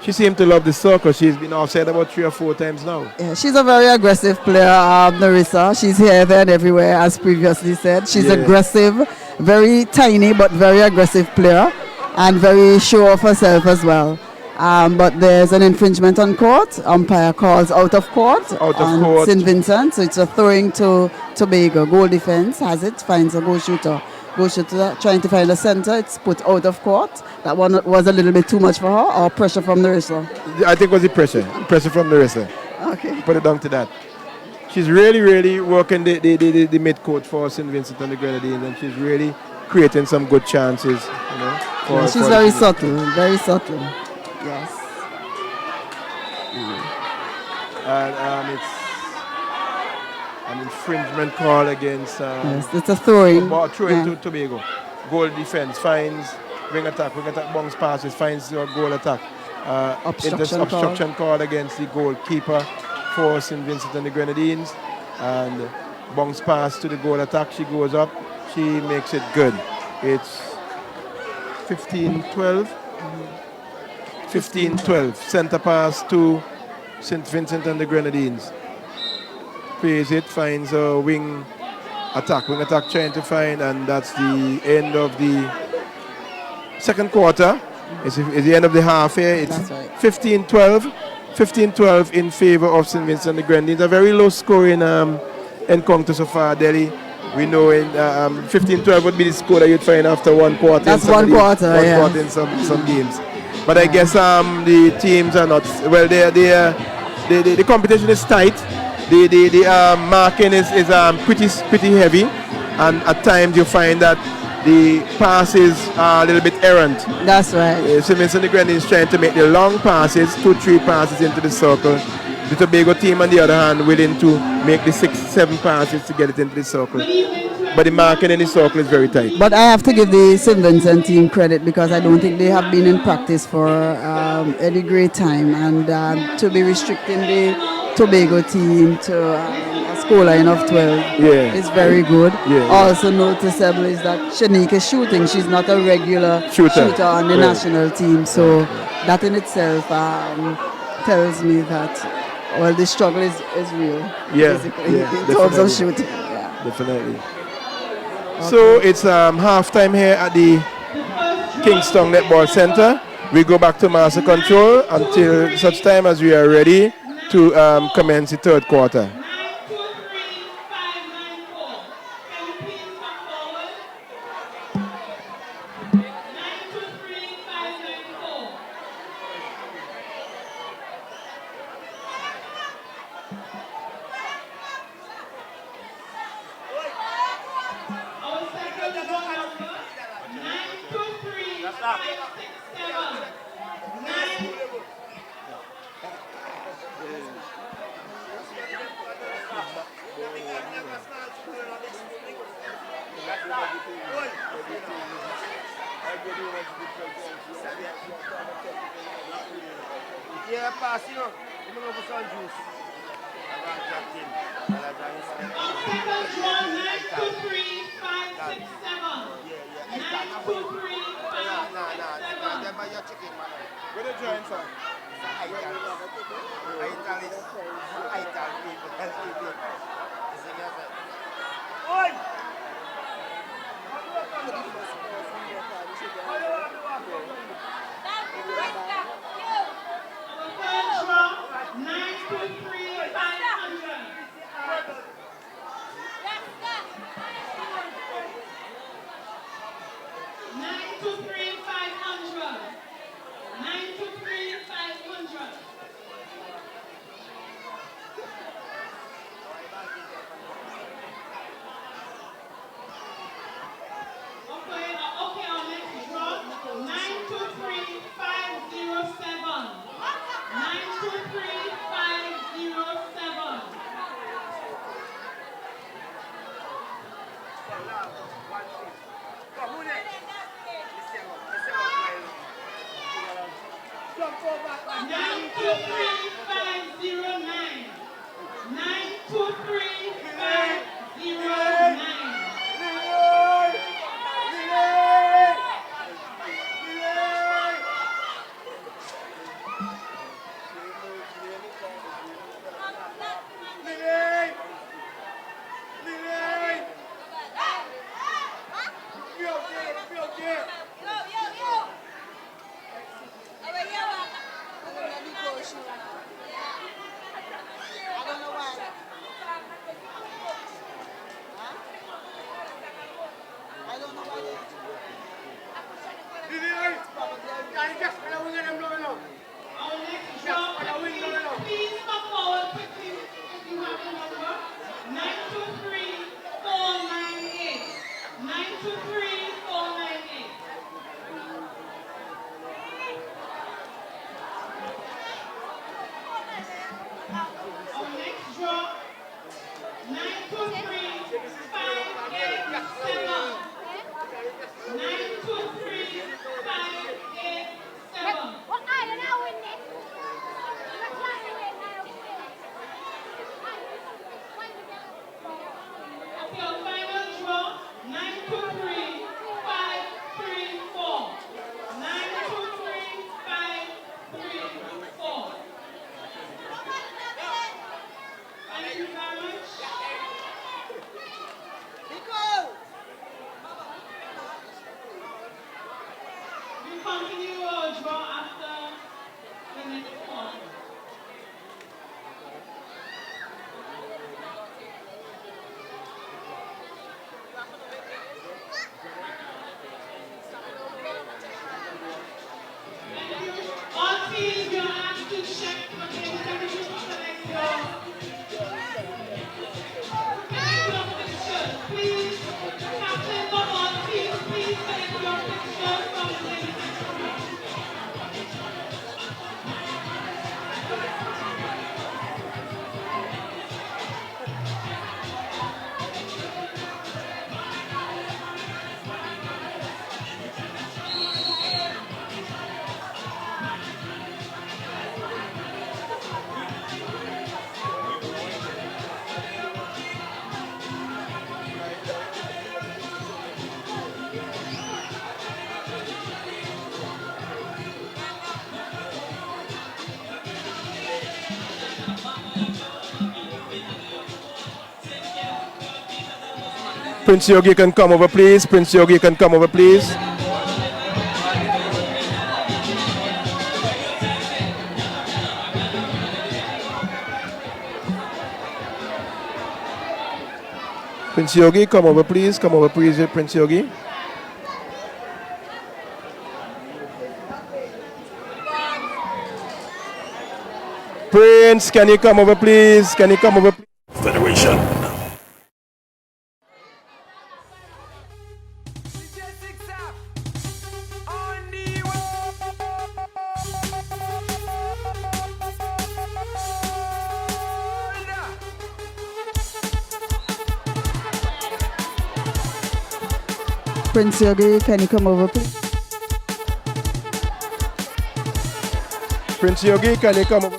She seems to love the circle. She's been offside about 3 or 4 times now. Yeah, she's a very aggressive player, Narissa. She's here, there, and everywhere, as previously said. She's aggressive, very tiny but very aggressive player, and very sure of herself as well. But there's an infringement on court. Umpire calls out of court on St. Vincent. So it's a throwing to Tobago. Goal defense has it, finds a goal shooter. Goal shooter trying to find a center. It's put out of court. That one was a little bit too much for her, or pressure from the wrestler? I think it was the pressure from the wrestler. Okay. Put it down to that. She's really, really working the mid-court for St. Vincent and the Grenadines, and she's really creating some good chances. She's very subtle, very subtle. Yes. And An infringement call against Yes, it's a throwing. throw to Tobago. Goal defense finds wing attack, bounce passes, finds your goal attack. Obstruction call against the goalkeeper for St. Vincent and the Grenadines. And bounce pass to the goal attack. She goes up. She makes it good. It's 15-12. 15-12. Center pass to St. Vincent and the Grenadines. Plays it, finds a wing attack trying to find, and that's the end of the second quarter. It's the end of the half here. It's 15-12. 15-12 in favor of St. Vincent and the Grenadines. A very low scoring encounter so far, Delhi. We know in 15-12 would be the score that you'd find after one quarter. That's one quarter in some games. But I guess the teams are not, well, the competition is tight. The marking is pretty heavy, and at times you find that the passes are a little bit errant. That's right. St. Vincent and the Grenadines is trying to make the long passes, 2-3 passes into the circle. The Tobago team, on the other hand, willing to make the 6-7 passes to get it into the circle. But the marking in the circle is very tight. But I have to give the St. Vincent team credit because I don't think they have been in practice for any great time, and to be restricting the Tobago team to a scoreline of 12 is very good. Also noticeable is that Shanique is shooting. She's not a regular shooter on the national team, so that in itself tells me that, well, the struggle is real, basically, in terms of shooting. Definitely. So it's halftime here at the Kingston Netball Center. We go back to master control until such time as we are ready to commence the third quarter. Yeah, pass, you know. I'm going to go for some juice. I'm going to drop him. Where the join from? Our next draw, 9 continue draw after the next one. All teams, you're asked to check for the condition of the next draw. Please, captain for all teams, please collect your pictures from the ladies. Prince Yogi can come over, please. Prince Yogi can come over, please. Prince Yogi, come over, please. Come over, please, Prince Yogi. Prince, can you come over, please? Can you come over, please? Federation. Prince Yogi, can you come over, please? Prince Yogi, can you come over?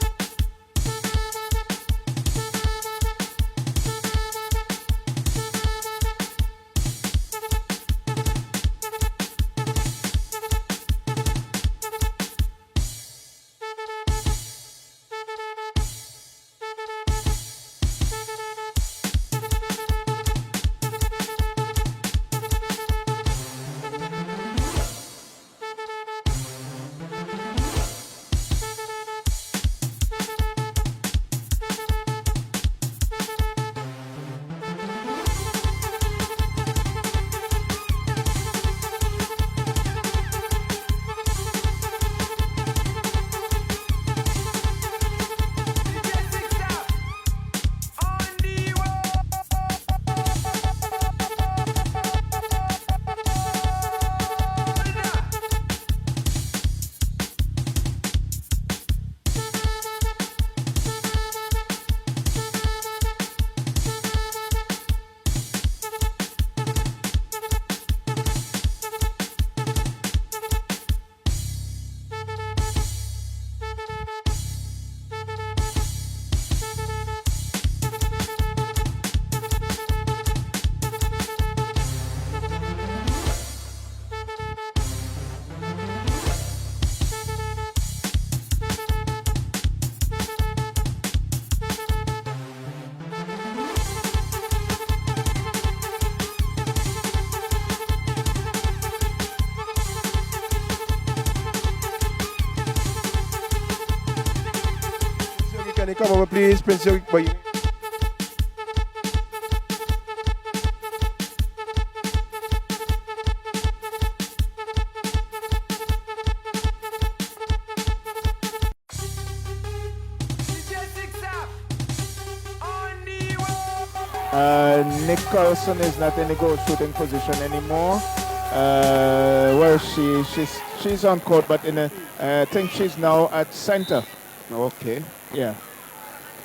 Can you come over, please, Prince Yogi? Nicholson is not in the goal shooting position anymore. Where is she? She's on court, but I think she's now at center. Okay. Yeah.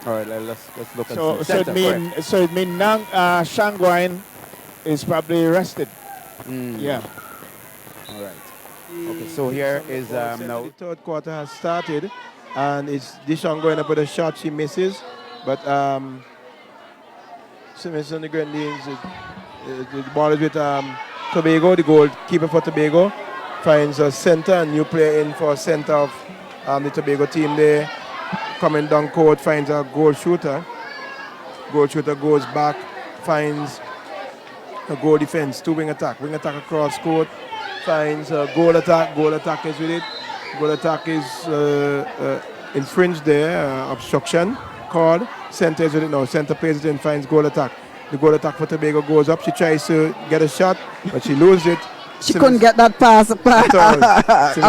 All right, let's look at So center, it means Nang Shangwine is probably rested. Yeah. All right. Okay, so here is now The third quarter has started, and it's Dishon going up with a shot. She misses, but Simmons on the Grenadines. The ball is with Tobago, the goalkeeper for Tobago. Finds a center, a new player in for center of the Tobago team there. Coming down court, finds a goal shooter. Goal shooter goes back, finds a goal defense, two wing attack. Wing attack across court, finds goal attack. Goal attack is with it. Goal attack is infringed there. Obstruction called. Center is with it now. Center plays it in, finds goal attack. The goal attack for Tobago goes up. She tries to get a shot, but she loses it. She couldn't get that pass across the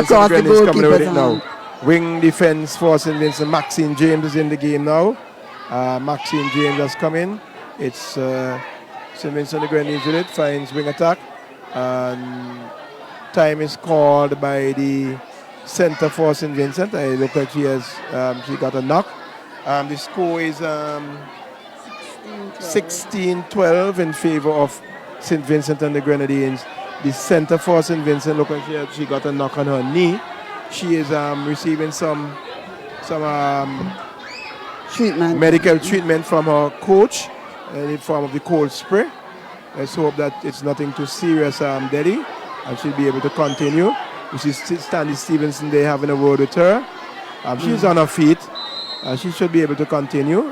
coming with it goalkeeper's now. hand. Wing defense for St. Vincent. Maxine James is in the game now. Maxine James has come in. It's St. Vincent the Grenadines with it. Finds wing attack. And time is called by the center for St. Vincent. I look like she got a knock. The score is 16-12 in favor of St. Vincent and the Grenadines. The center for St. Vincent look like she got a knock on her knee. She is receiving some treatment, medical treatment from her coach in the form of the cold spray. Let's hope that it's nothing too serious, Delhi, and she'll be able to continue. This is Stanley Stevenson there having a word with her. She's on her feet. She should be able to continue.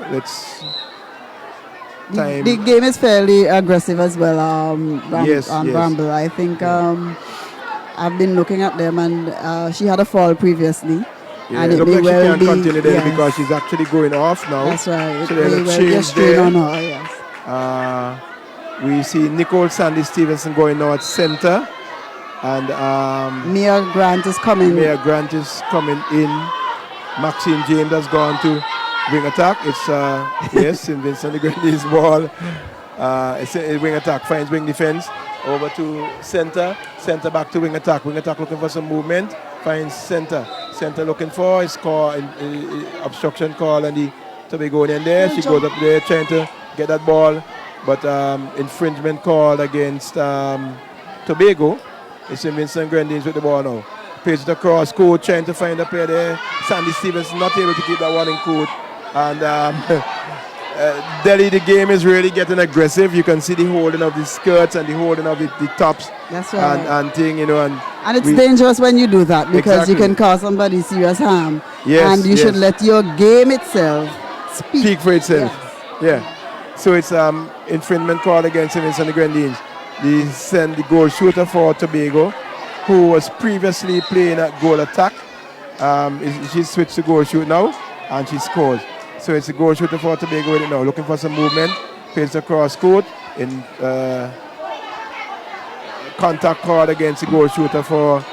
The game is fairly aggressive as well. Yes. Bramble. I think I've been looking at them, and she had a fall previously. Yeah, and it looks like she can't continue there yes. because she's actually going off now. That's right. So there's a Well, change just there. on her, yes. We see Nicole Sandy Stevenson going now at center, and Mia Grant is coming. Mia Grant is coming in. Maxine James has gone to wing attack. It's yes, St. Vincent the Grenadines ball. It's a wing attack, finds wing defense over to center. Center back to wing attack. Wing attack looking for some movement. Finds center. Center looking for his call, obstruction call, and the Tobagonian there. She goes up there trying to get that ball, but infringement call against Tobago. It's St. Vincent Grenadines with the ball now. Plays it across, court trying to find a player there. Sandy Stevenson not able to keep that one in court. And Delhi, the game is really getting aggressive. You can see the holding of the skirts and the holding of the tops. That's right. And thing, you know. And it's dangerous when you do that because Exactly. you can cause somebody serious harm. Yes, and you should let your game itself speak for itself. Yes. Yeah. So it's infringement call against St. Vincent the Grenadines. They send the goal shooter for Tobago, who was previously playing at goal attack. She switched to goal shoot now, and she scores. So it's a goal shooter for Tobago with it now, looking for some movement. Plays across court in contact call against the goal shooter for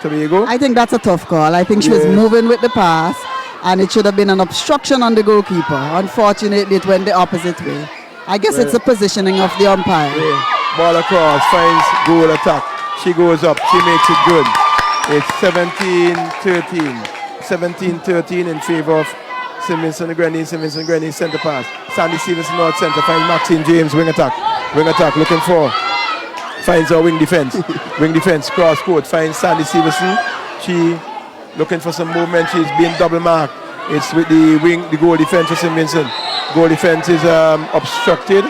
Tobago. I think that's a tough call. I think she was moving with the pass, and it should have been an obstruction on the goalkeeper. Unfortunately, it went the opposite way. I guess it's the positioning of the umpire. Yeah. Ball across, finds goal attack. She goes up, she makes it good. It's 17-13. 17-13 in favor of St. Vincent the Grenadines. St. Vincent the Grenadines center pass. Sandy Stevenson north center, finds Maxine James, wing attack. Wing attack, looking for. Finds her wing defense. Wing defense, cross court, finds Sandy Stevenson. She looking for some movement. She's being double marked. It's with the goal defense for St. Vincent. Goal defense is obstructed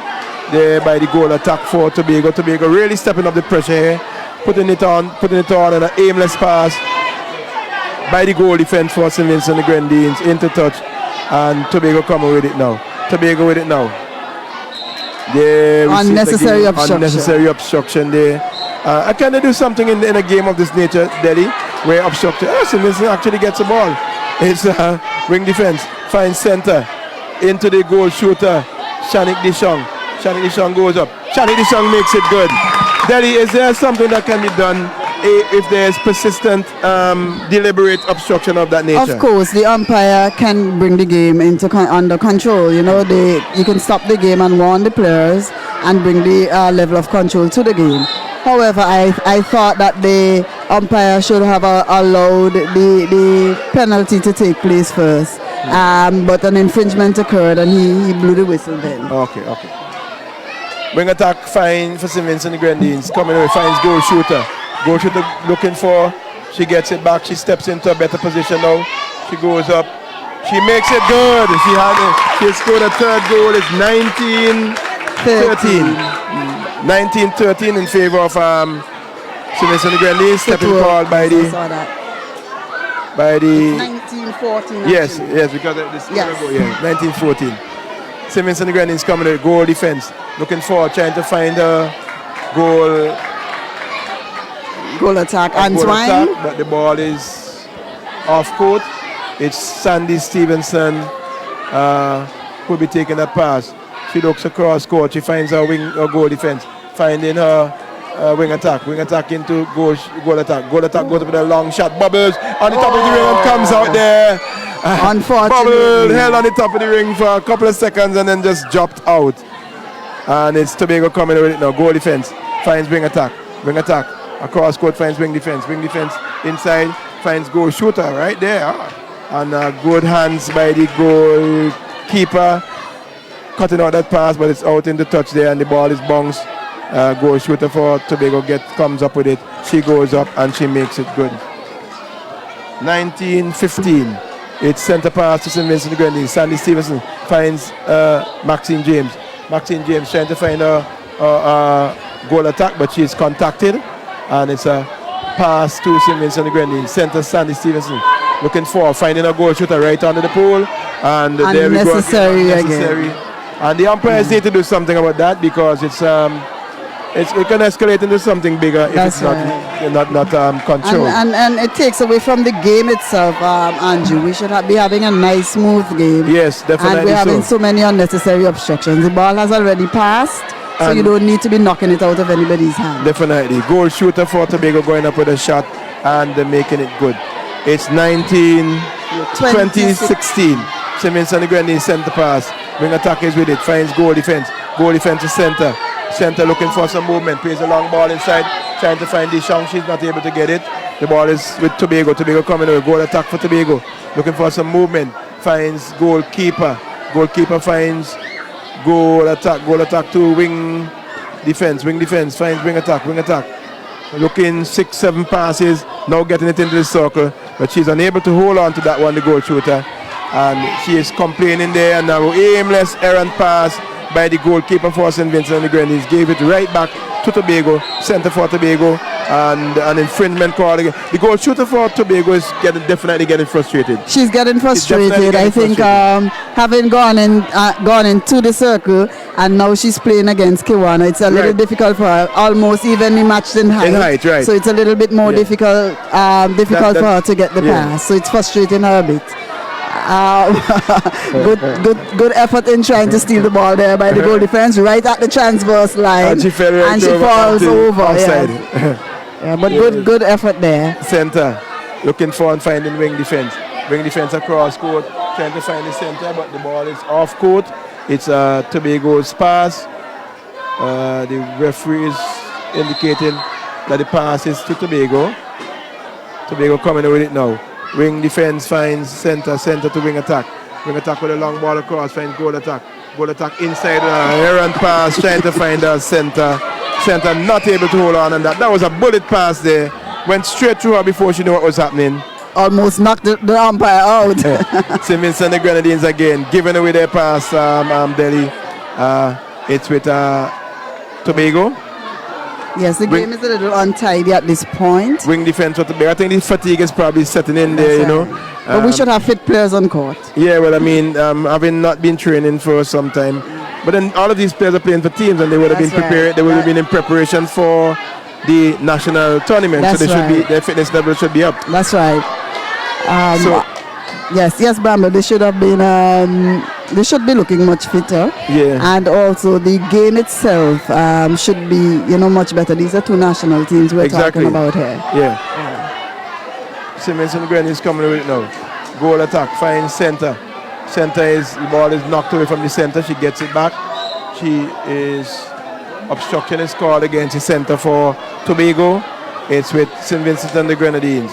there by the goal attack for Tobago. Tobago really stepping up the pressure here, putting it on and an aimless pass by the goal defense for St. Vincent the Grenadines into touch, and Tobago coming with it now. Tobago with it now. Unnecessary obstruction. Unnecessary obstruction there. I can do something in a game of this nature, Delhi, where obstruction. St. Vincent actually gets a ball. It's wing defense, finds center into the goal shooter, Shanik Dishong. Shanik Dishong goes up. Shanik Dishong makes it good. Delhi, is there something that can be done if there's persistent, deliberate obstruction of that nature? Of course, the umpire can bring the game under control. You know, you can stop the game and warn the players and bring the level of control to the game. However, I thought that the umpire should have allowed the penalty to take place first. But an infringement occurred and he blew the whistle then. Okay. Wing attack fine for St. Vincent the Grenadines. Coming away, finds goal shooter. Goal shooter looking for. She gets it back. She steps into a better position now. She goes up. She makes it good. She scored a third goal. It's 19-13. 19-13 in favor of St. Vincent the Grenadines. Stepping call by the. I saw that. By the. 19-14. Yes, because the score goal. Yeah, 19-14. St. Vincent the Grenadines coming to goal defense. Looking for, trying to find a goal goal attack. Goal Antoine. attack, but the ball is off court. It's Sandy Stevenson who will be taking that pass. She looks across court. She finds her wing or goal defense, finding her wing attack. Wing attack into goal attack. Goal attack goes up with a long shot. Bubbles on the top of the ring and comes out there. Unfortunately. Bubble held on the top of the ring for a couple of seconds and then just dropped out. And it's Tobago coming with it now. Goal defense finds wing attack. Wing attack across court finds wing defense. Wing defense inside finds goal shooter right there. And good hands by the goalkeeper, cutting out that pass, but it's out in the touch there, and the ball is bounced. Goal shooter for Tobago comes up with it. She goes up and she makes it good. 19-15. It's center pass to St. Vincent Grenadines. Sandy Stevenson finds Maxine James. Maxine James trying to find a goal attack, but she's contacted, and it's a pass to St. Vincent Grenadines. Center Sandy Stevenson looking for finding a goal shooter right under the pool, and there we go. Unnecessary. And the umpires need to do something about that, because it can escalate into something bigger if That's it's not controlled. And it takes away from the game itself, Andrew. We should be having a nice, smooth game. Yes, definitely. And we're having so many unnecessary obstructions. The ball has already passed, so you don't need to be knocking it out of anybody's hand. Definitely. Goal shooter for Tobago going up with a shot and making it good. It's 2016. St. Vincent Grenadines center pass. Wing attack is with it. Finds goal defense. Goal defense to center. Center looking for some movement. Plays a long ball inside. Trying to find Deschamps. She's not able to get it. The ball is with Tobago. Tobago coming over. Goal attack for Tobago. Looking for some movement. Finds goalkeeper. Goalkeeper finds goal attack. Goal attack to wing defense. Wing defense finds wing attack. Wing attack. Looking 6-7 passes. Now getting it into the circle. But she's unable to hold on to that one, the goal shooter. And she is complaining there. And now aimless errant pass by the goalkeeper for St. Vincent and the Grenadines. Gave it right back to Tobago. Center for Tobago. And an infringement call again. The goal shooter for Tobago is definitely getting frustrated. She's getting frustrated. I think having gone into the circle, and now she's playing against Kiwana, it's a little difficult for her. Almost evenly matched in height. Right. So it's a little bit more difficult for her to get the pass. So it's frustrating her a bit. Good effort in trying to steal the ball there by the goal defense right at the transverse line, and she falls over. Yeah, but good effort there. Center looking for and finding wing defense. Wing defense across court, trying to find the center, but the ball is off court. It's Tobago's pass. The referee is indicating that the pass is to Tobago. Tobago coming with it now. Wing defense finds center to wing attack. Wing attack with a long ball across, finds goal attack. Goal attack inside, errant pass, trying to find a center. Center not able to hold on, and that was a bullet pass there. Went straight through her before she knew what was happening. Almost knocked the umpire out. St. Vincent and the Grenadines again, giving away their pass, Delhi. It's with Tobago. Yes, the game is a little untidy at this point. Wing defense with Tobago. I think the fatigue is probably setting in there, you know. But we should have fit players on court. Yeah, well, I mean, having not been training for some time. But then all of these players are playing for teams, and they would have been prepared. They would have been in preparation for the national tournament. So their fitness level should be up. That's right. Yes, Bramble. They should have been. They should be looking much fitter. Yeah. And also the game itself should be, much better. These are two national teams we're talking about here. Yeah. St. Vincent Grenadines is coming with it now. Goal attack. Finds center. The ball is knocked away from the center. She gets it back. Obstruction is called against the center for Tobago. It's with St. Vincent and the Grenadines.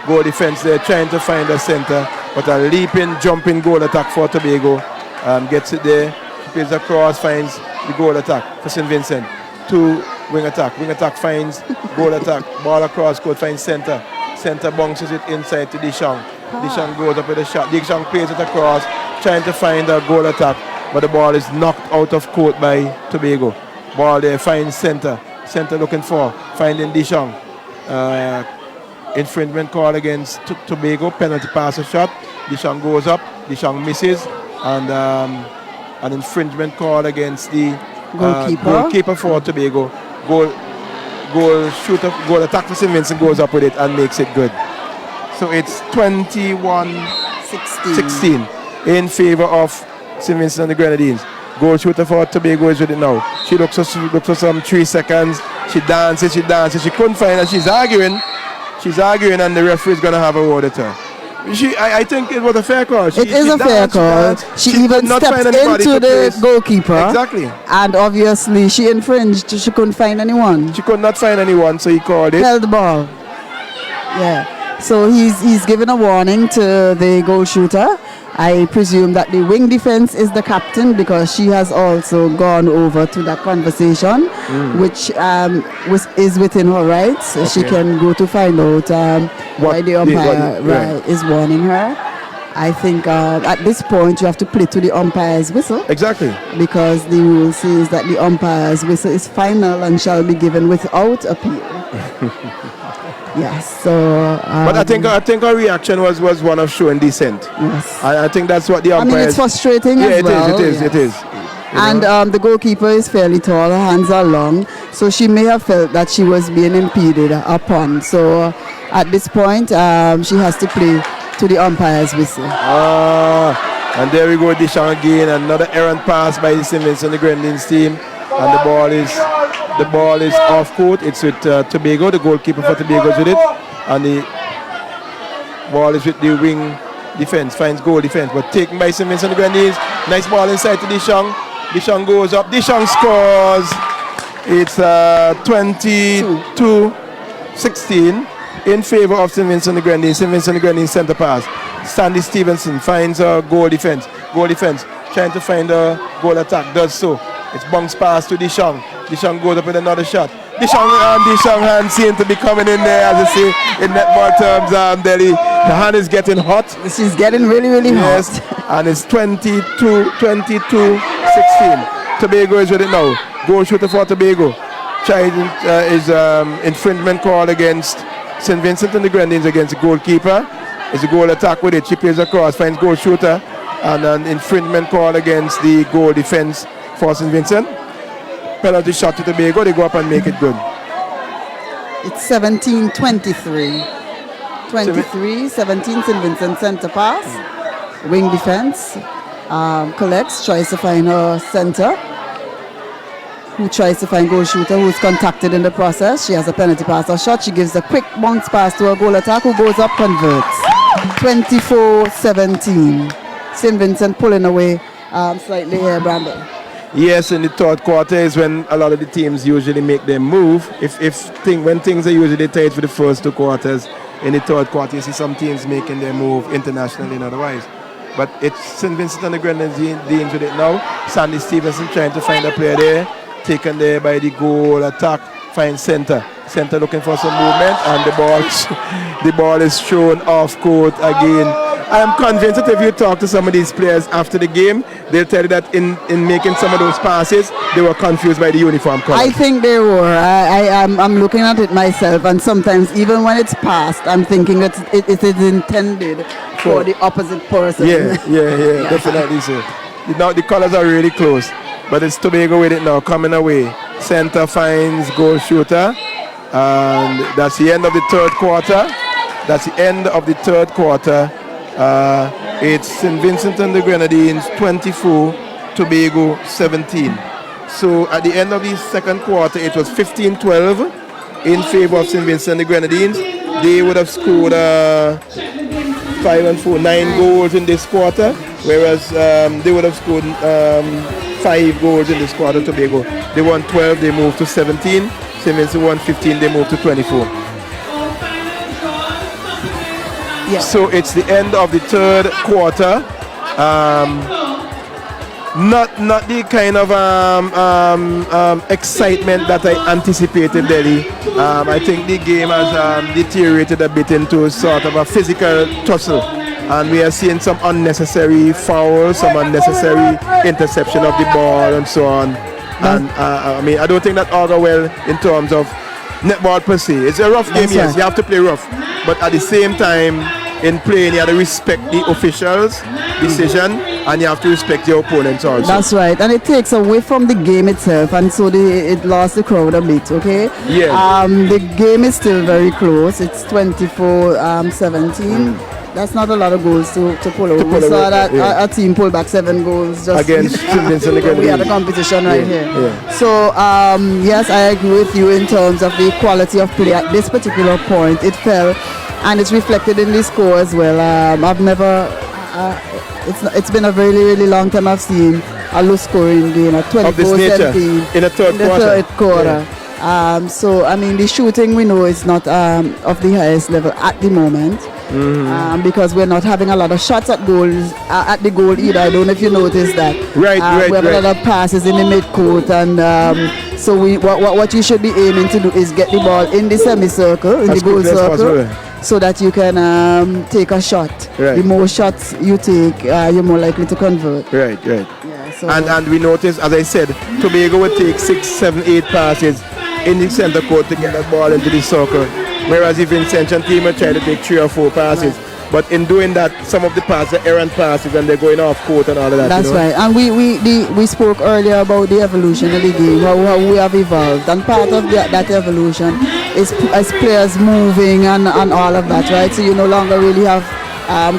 Goal defense there, trying to find a center, but a leaping, jumping goal attack for Tobago. Gets it there. She plays across, finds the goal attack for St. Vincent. To wing attack. Wing attack finds goal attack. Ball across court, finds center. Center bounces it inside to Deschamps. Deschamps goes up with a shot. Deschamps plays it across, trying to find a goal attack, but the ball is knocked out of court by Tobago. Ball there, finds center. Center looking for, finding Deschamps. Infringement call against Tobago, penalty pass or shot. Deschamps goes up, Deschamps misses, and an infringement call against the goalkeeper for Tobago. goal attack for St. Vincent goes up with it and makes it good. So it's 21-16 in favor of St. Vincent and the Grenadines. Goal shooter for Tobago is with it now. She looks for some 3 seconds. She dances. She couldn't find it. She's arguing, and the referee is going to have a word at her. I think it was a fair call. It is a fair call. She even stepped into the goalkeeper. Exactly. And obviously she infringed. She couldn't find anyone. She could not find anyone, so he called it. Held the ball. Yeah. So he's given a warning to the goal shooter. I presume that the wing defense is the captain because she has also gone over to that conversation, which is within her rights. Okay. She can go to find out why the umpire is warning her. I think at this point you have to play to the umpire's whistle. Exactly. Because the rule says that the umpire's whistle is final and shall be given without appeal. Yes, so... but I think our reaction was one of showing dissent. Yes. I think that's what the umpire... I mean, it's frustrating as well. It is. And the goalkeeper is fairly tall, her hands are long, so she may have felt that she was being impeded upon. So at this point, she has to play to the umpire's whistle. And there we go, Dishon again, another errant pass by the St. Vincent and the Grenadines team. And the ball is off court. It's with Tobago, the goalkeeper for Tobago is with it. And the ball is with the wing defense, finds goal defense, but taken by St. Vincent and the Grenadines. Nice ball inside to Dishon. Dishon goes up. Dishon scores. It's 22-16 in favor of St. Vincent and the Grenadines. St. Vincent and the Grenadines center pass. Sandy Stevenson finds a goal defense, trying to find a goal attack, does so. It's bounce pass to Dishon. Dishon goes up with another shot. Dishon hand seem to be coming in there, as I say in netball terms. Delhi, the hand is getting hot. She's getting really, really hot. And it's 22-16. Tobago is with it now. Goal shooter for Tobago. Is infringement call against St. Vincent and the Grenadines against the goalkeeper. It's a goal attack with it. She plays across, finds goal shooter, and an infringement call against the goal defense for St. Vincent. Penalty shot to Tobago. They go up and make it good. It's 17-23. 23-17 St. Vincent center pass. Wing defense. Collects, tries to find her center, who tries to find goal shooter, who's contacted in the process. She has a penalty pass or shot. She gives a quick bounce pass to a goal attack, who goes up, converts. 24-17. St. Vincent pulling away slightly here, Brandon. Yes, in the third quarter is when a lot of the teams usually make their move. When things are usually tight for the first 2 quarters, in the third quarter you see some teams making their move internationally and otherwise. But it's St. Vincent and the Grenadines with it now. Sandy Stevenson trying to find a player there, taken there by the goal attack, finds center looking for some movement, and the ball is thrown off court again. I am convinced that if you talk to some of these players after the game, they'll tell you that in making some of those passes, they were confused by the uniform color. I think they were. I'm looking at it myself, and sometimes even when it's passed, I'm thinking that it is intended for the opposite person. Yeah, definitely so. Now the colors are really close, but it's Tobago with it now, coming away. Center finds goal shooter, and that's the end of the third quarter. It's St. Vincent and the Grenadines 24, Tobago 17. So at the end of the second quarter, it was 15-12 in favor of St. Vincent and the Grenadines. They would have scored 9 goals in this quarter, whereas they would have scored 5 goals in this quarter. Tobago, they won 12, they moved to 17. St. Vincent won 15, they moved to 24. Yeah. So it's the end of the third quarter. Not the kind of excitement that I anticipated, Delhi. I think the game has deteriorated a bit into sort of a physical tussle, and we are seeing some unnecessary fouls, some unnecessary interception of the ball, and so on. And I don't think that augur well in terms of netball per se. It's a rough game, yes. You have to play rough, but at the same time, in playing, you have to respect the officials' decision, and you have to respect your opponents also. That's right, and it takes away from the game itself, and so it lost the crowd a bit. Okay. Yeah. The game is still very close. It's 24-17. That's not a lot of goals to pull over. We saw that our team pulled back 7 goals just Against Vincent again. we had a competition right here. Yeah. So yes, I agree with you in terms of the quality of play at this particular point. It fell, and it's reflected in the score as well. I've never. It's been a really, really long time I've seen a low scoring game at 24-17 in the third quarter. So I mean, the shooting we know is not of the highest level at the moment. Because we're not having a lot of shots at goals at the goal either. I don't know if you noticed that. Right. We have a lot of passes in the midcourt, and so what you should be aiming to do is get the ball in the semicircle, in the goal circle, so that you can take a shot. Right. The more shots you take, you're more likely to convert. Right. Yeah, so And we noticed, as I said, Tobago would take 6, 7, 8 passes in the center court to get that ball into the circle. Whereas the Vincentian team will try to take 3 or 4 passes. Right. But in doing that, some of the passes are errant passes and they're going off court and all of that. That's right. And we spoke earlier about the evolution of the game, how we have evolved. And part of that evolution is as players moving and all of that, right? So you no longer really have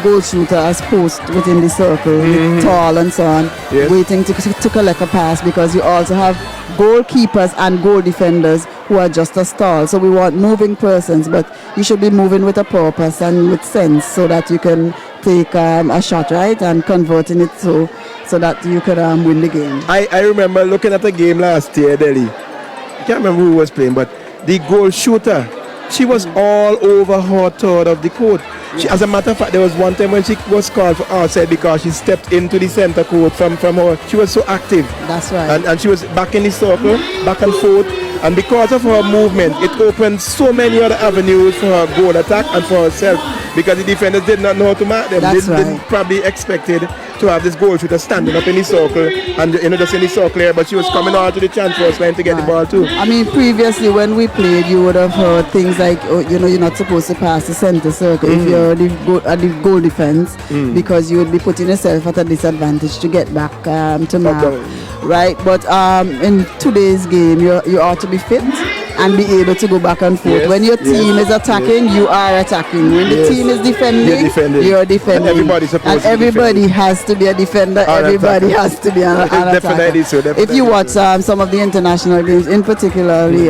goal shooter as post within the circle, tall and so on, waiting to collect a pass, because you also have goalkeepers and goal defenders who are just a stall. So we want moving persons, but you should be moving with a purpose and with sense, so that you can take a shot, right, and converting it so that you could win the game. I remember looking at a game last year, Delhi. I can't remember who was playing, but the goal shooter, she was all over her third of the court. She, as a matter of fact, there was one time when she was called for outside because she stepped into the center court from her. She was so active. That's right. And she was back in the circle, back and forth. And because of her movement, it opened so many other avenues for her goal attack and for herself, because the defenders did not know how to mark them. That's They right. didn't probably expected to have this goal shooter standing up in the circle and just in the circle here, but she was coming out to the transfer line to get the ball too. I mean, previously when we played, you would have heard things like, you're not supposed to pass the center circle if you're at the goal defense, because you would be putting yourself at a disadvantage to get back to mark. Right, but in today's game, you ought to be fit and be able to go back and forth. Yes, When your team is attacking, you are attacking. When the team is defending, you're defending. And everybody's supposed to everybody has to be a defender. Everybody has to be an attacker. Definitely so. If you watch some of the international games, in particularly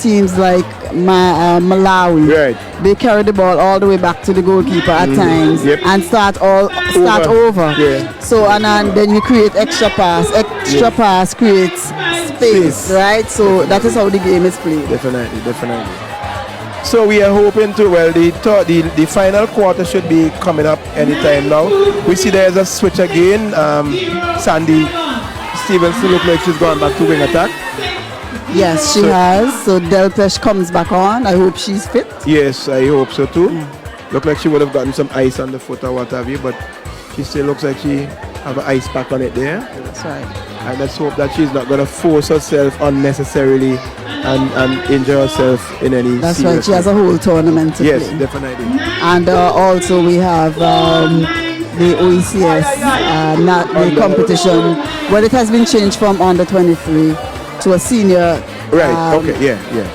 teams like Malawi, Right. they carry the ball all the way back to the goalkeeper at times and start over. Yeah. So and then you create extra pass. Extra pass creates space, right? So that is how the game is played. Definitely. So we are hoping to, the final quarter should be coming up anytime now. We see there's a switch again. Sandy Stevenson looks like she's gone back to wing attack. Yes, she has. So Delpesh comes back on. I hope she's fit. Yes, I hope so too. Look like she would have gotten some ice on the foot or what have you, but she still looks like she have an ice pack on it there. That's right. And let's hope that she's not going to force herself unnecessarily and injure herself in any That's serious right. She has a whole tournament to Yes, play. definitely. And also we have the OECS, not the competition. Well, it has been changed from under 23 to a senior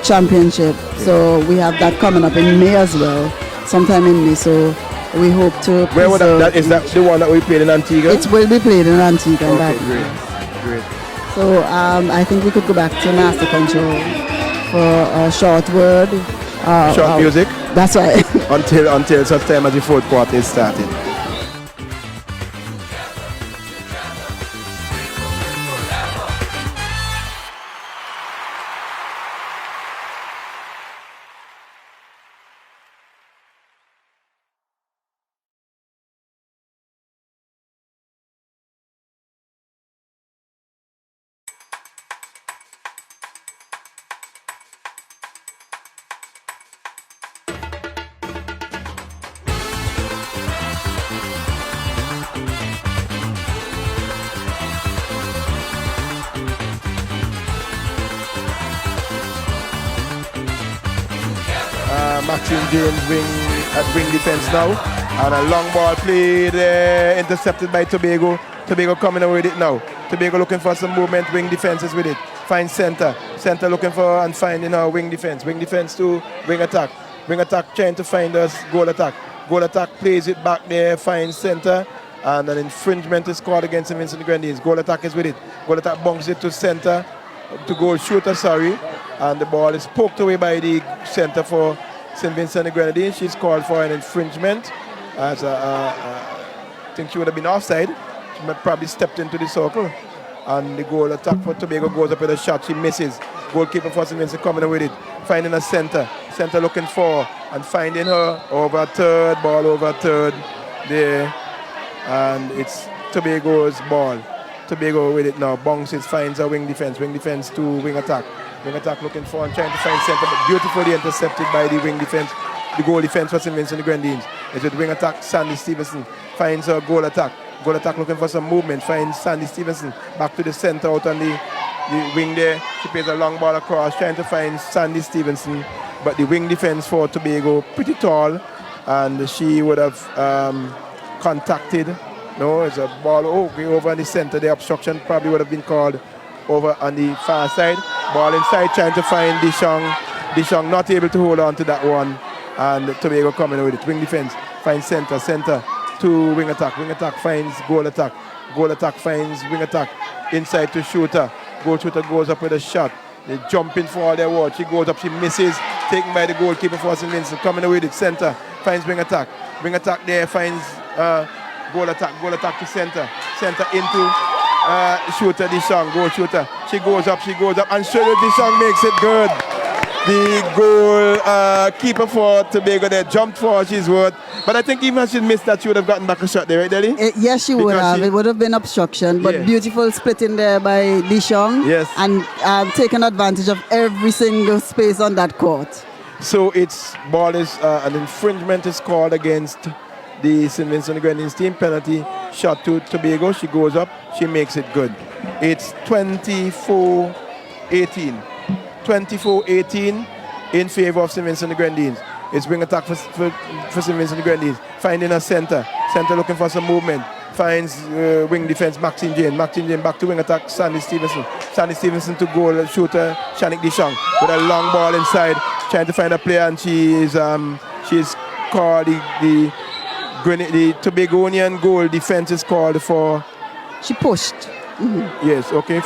championship. So we have that coming up in May as well, sometime in May. So we hope to. Where would is that the one that we played in Antigua? It will be played in Antigua. Okay, great. So I think we could go back to Master Control for a short word. Short music? That's right. until such time as the fourth quarter is started. Maxine James wing defense now. And a long ball played, intercepted by Tobago. Tobago coming away with it now. Tobago looking for some movement, wing defenses with it. Finds center. Center looking for and finding our wing defense. Wing defense to wing attack. Wing attack trying to find us goal attack. Goal attack plays it back there, finds center. And an infringement is called against St. Vincent Grenadines. Goal attack is with it. Goal attack bunks it to center, to goal shooter, sorry. And the ball is poked away by the center for St. Vincent Grenadines. She's called for an infringement. As I think she would have been offside. She might probably stepped into the circle. And the goal attack for Tobago goes up with a shot. She misses. Goalkeeper for St. Vincent coming with it. Finding a center. Center looking for and finding her over third. Ball over third there. And it's Tobago's ball. Tobago with it now. Bounces, finds a wing defense. Wing defense to wing attack. Wing attack looking for and trying to find center. But beautifully intercepted by the wing defense. The goal defense for St. Vincent Grenadines. It's with wing attack. Sandy Stevenson finds a goal attack. Goal attack looking for some movement. Finds Sandy Stevenson back to the center out on the wing there. She plays a long ball across, trying to find Sandy Stevenson. But the wing defense for Tobago pretty tall, and she would have contacted. No, it's a ball way over in the center. The obstruction probably would have been called over on the far side. Ball inside, trying to find Dishong. Dishong not able to hold on to that one, and Tobago coming with it. Wing defense finds center. Center to wing attack. Wing attack finds goal attack. Goal attack finds wing attack. Inside to shooter. Goal shooter goes up with a shot. They jump in for all their work. She goes up, she misses. Taken by the goalkeeper for St. Vincent. Coming with it. Center finds wing attack. Wing attack there finds goal attack. Goal attack to center. Center into shooter Dishong. Goal shooter. She goes up. And shooter Dishong makes it good. The goal keeper for Tobago there jumped for she's worth. But I think even if she missed that, she would have gotten back a shot there, right, Delhi? Yes, she would have. It would have been obstruction. But beautiful split in there by Dishong. Yes. And taking advantage of every single space on that court. So it's ball is an infringement is called against the St. Vincent Grenadines team. Penalty shot to Tobago. She goes up. She makes it good. It's 24-18. 24-18 in favor of St. Vincent Grenadines. It's wing attack for St. Vincent Grenadines. Finding a center. Center looking for some movement. Finds wing defense Maxine Jane. Maxine Jane back to wing attack Sandy Stevenson. Sandy Stevenson to goal shooter Shanik Dishong with a long ball inside. Trying to find a player, and she's called the Tobagonian goal defense is called for. She pushed. Mm-hmm. Yes, okay,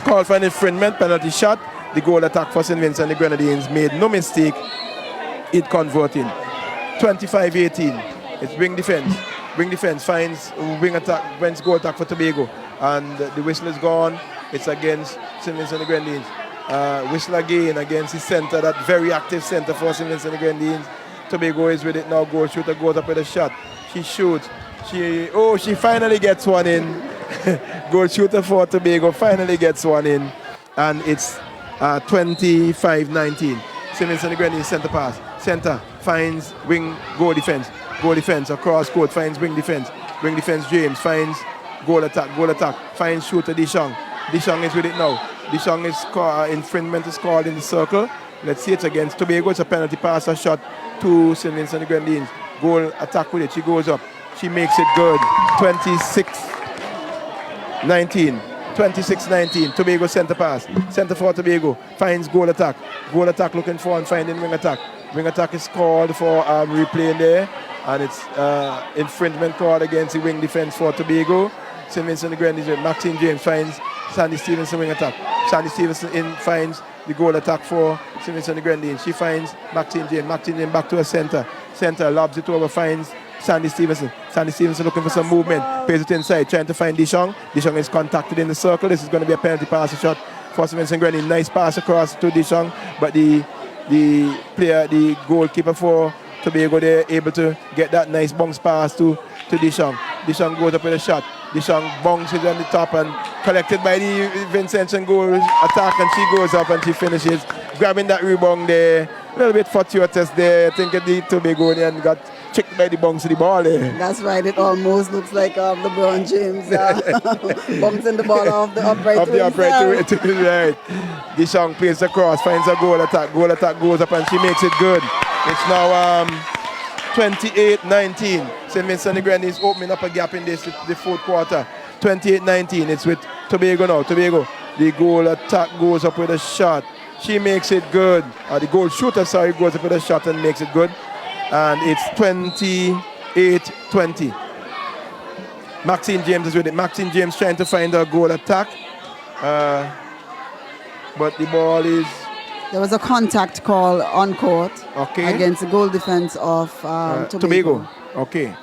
called for an infringement, penalty shot. The goal attack for St. Vincent and the Grenadines made no mistake. It converting. 25-18. It's wing defense. Wing defense finds wing attack, wins goal attack for Tobago. And the whistle is gone. It's against St. Vincent and the Grenadines. Whistle again against the center, that very active center for St. Vincent and the Grenadines. Tobago is with it now. Goal shooter goes up with a shot. She shoots. She finally gets one in. Goal shooter for Tobago finally gets one in. And it's 25-19. St. Vincent and the Grenadines center pass. Center finds wing goal defense. Goal defense across court finds wing defense. Wing defense James finds goal attack. Goal attack finds shooter Dishong. Dishong is with it now. Dishong is infringement is called in the circle. Let's see it against Tobago. It's a penalty pass, a shot to St. Vincent and the Grenadines. Goal attack with it. She goes up. She makes it good. 26-19. 26-19. Tobago center pass. Center for Tobago. Finds goal attack. Goal attack looking for and finding wing attack. Wing attack is called for replay in there. And it's infringement called against the wing defense for Tobago. St. Vincent and the Grenadines. Maxine James finds Sandy Stevenson wing attack. Sandy Stevenson finds the goal attack for St. Vincent and the Grenadines. She finds Maxine James. Maxine James back to her center. Center lobs it over, finds Sandy Stevenson. Sandy Stevenson looking for some movement. Pays it inside, trying to find Dishong. Dishong is contacted in the circle. This is going to be a penalty pass, a shot for St. Vincent Grenadines. Nice pass across to Dishong, but the player, the goalkeeper for Tobago, they're able to get that nice bounce pass to Dishong. Dishong goes up with a shot. Dishong bounces on the top and collected by the Vincent goal attack, and she goes up and she finishes, grabbing that rebound there. A little bit fortuitous there. I think the Tobagonian got checked by the bounce of the ball there. That's right. It almost looks like LeBron James bouncing the ball off the upright. Off the upright to right. Dishong plays across, finds a goal attack. Goal attack goes up and she makes it good. It's now 28-19. St. Vincent the Grenadines opening up a gap in this the fourth quarter. 28-19. It's with Tobago now. Tobago, the goal attack goes up with a shot. She makes it good. The goal shooter, sorry, goes up with a shot and makes it good. And it's 28-20. Maxine James is with it. Maxine James trying to find a goal attack. But the ball is... There was a contact call on court against the goal defense of Tobago. Okay.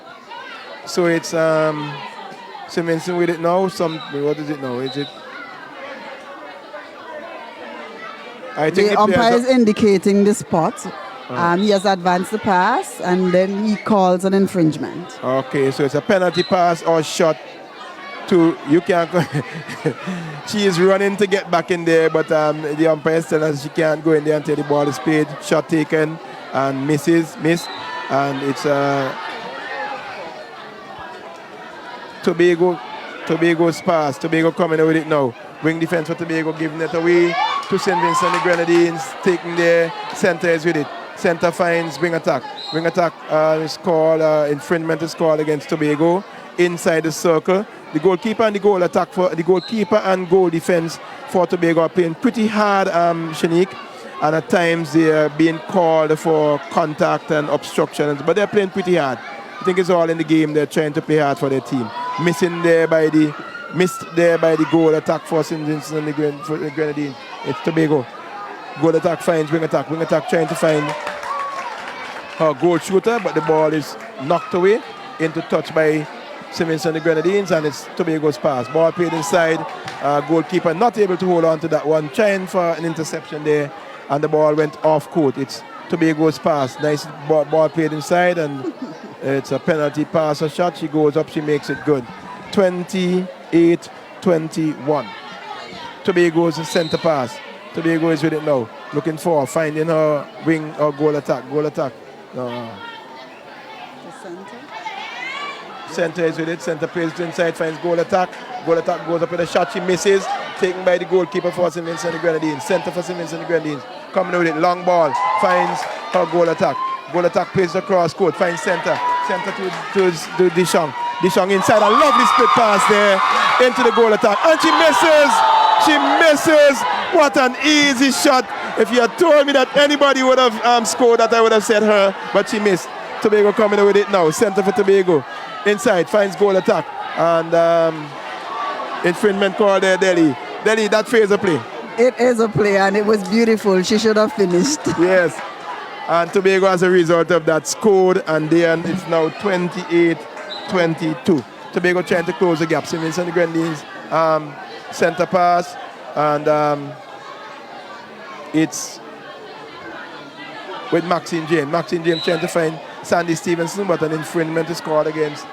So it's St. Vincent with it now. What is it now? Is it... I think the umpire is indicating the spot. He has advanced the pass and then he calls an infringement. Okay, so it's a penalty pass or shot to, you can't go. She is running to get back in there, but the umpire is telling us she can't go in there until the ball is played. Shot taken and missed. And it's Tobago's pass. Tobago coming with it now. Wing defense for Tobago, giving it away to St. Vincent the Grenadines, taking their center is with it. Center finds wing attack. Wing attack is called, infringement is called against Tobago inside the circle. The goalkeeper and the goal attack for the goalkeeper and goal defense for Tobago are playing pretty hard, Shanique, and at times they are being called for contact and obstructions, but they're playing pretty hard. I think it's all in the game. They're trying to play hard for their team. Missed there by the goal attack for St. Vincent and the Grenadines. It's Tobago. Goal attack finds wing attack. Wing attack trying to find her goal shooter, but the ball is knocked away into touch by St. Vincent and the Grenadines, and it's Tobago's pass. Ball played inside. Goalkeeper not able to hold on to that one. Trying for an interception there, and the ball went off court. It's Tobago's pass. Nice ball played inside, and it's a penalty pass or shot. She goes up, she makes it good. 28-21. Tobago's center pass. Tobago is with it now. Looking for finding her wing or goal attack. Goal attack. Center is with it. Center plays to inside, finds goal attack. Goal attack goes up with a shot. She misses. Taken by the goalkeeper for St. Vincent and the Grenadines. Center for St. Vincent and the Grenadines. Coming with it. Long ball. Finds her goal attack. Goal attack plays across court. Finds center. Center to Dishong. Dishong inside. A lovely split pass there into the goal attack. And she misses. She misses. What an easy shot. If you had told me that anybody would have scored that, I would have said her. But she missed. Tobago coming with it now. Center for Tobago. Inside. Finds goal attack. And infringement call there, Delhi. Delhi, that phase of play. It is a play and it was beautiful. She should have finished. Yes. And Tobago, as a result of that, scored. And then it's now 28-22. Tobago trying to close the gap. St. Vincent and the Grenadines. Center pass, and it's with Maxine James. Maxine James trying to find Sandy Stevenson, but an infringement is called against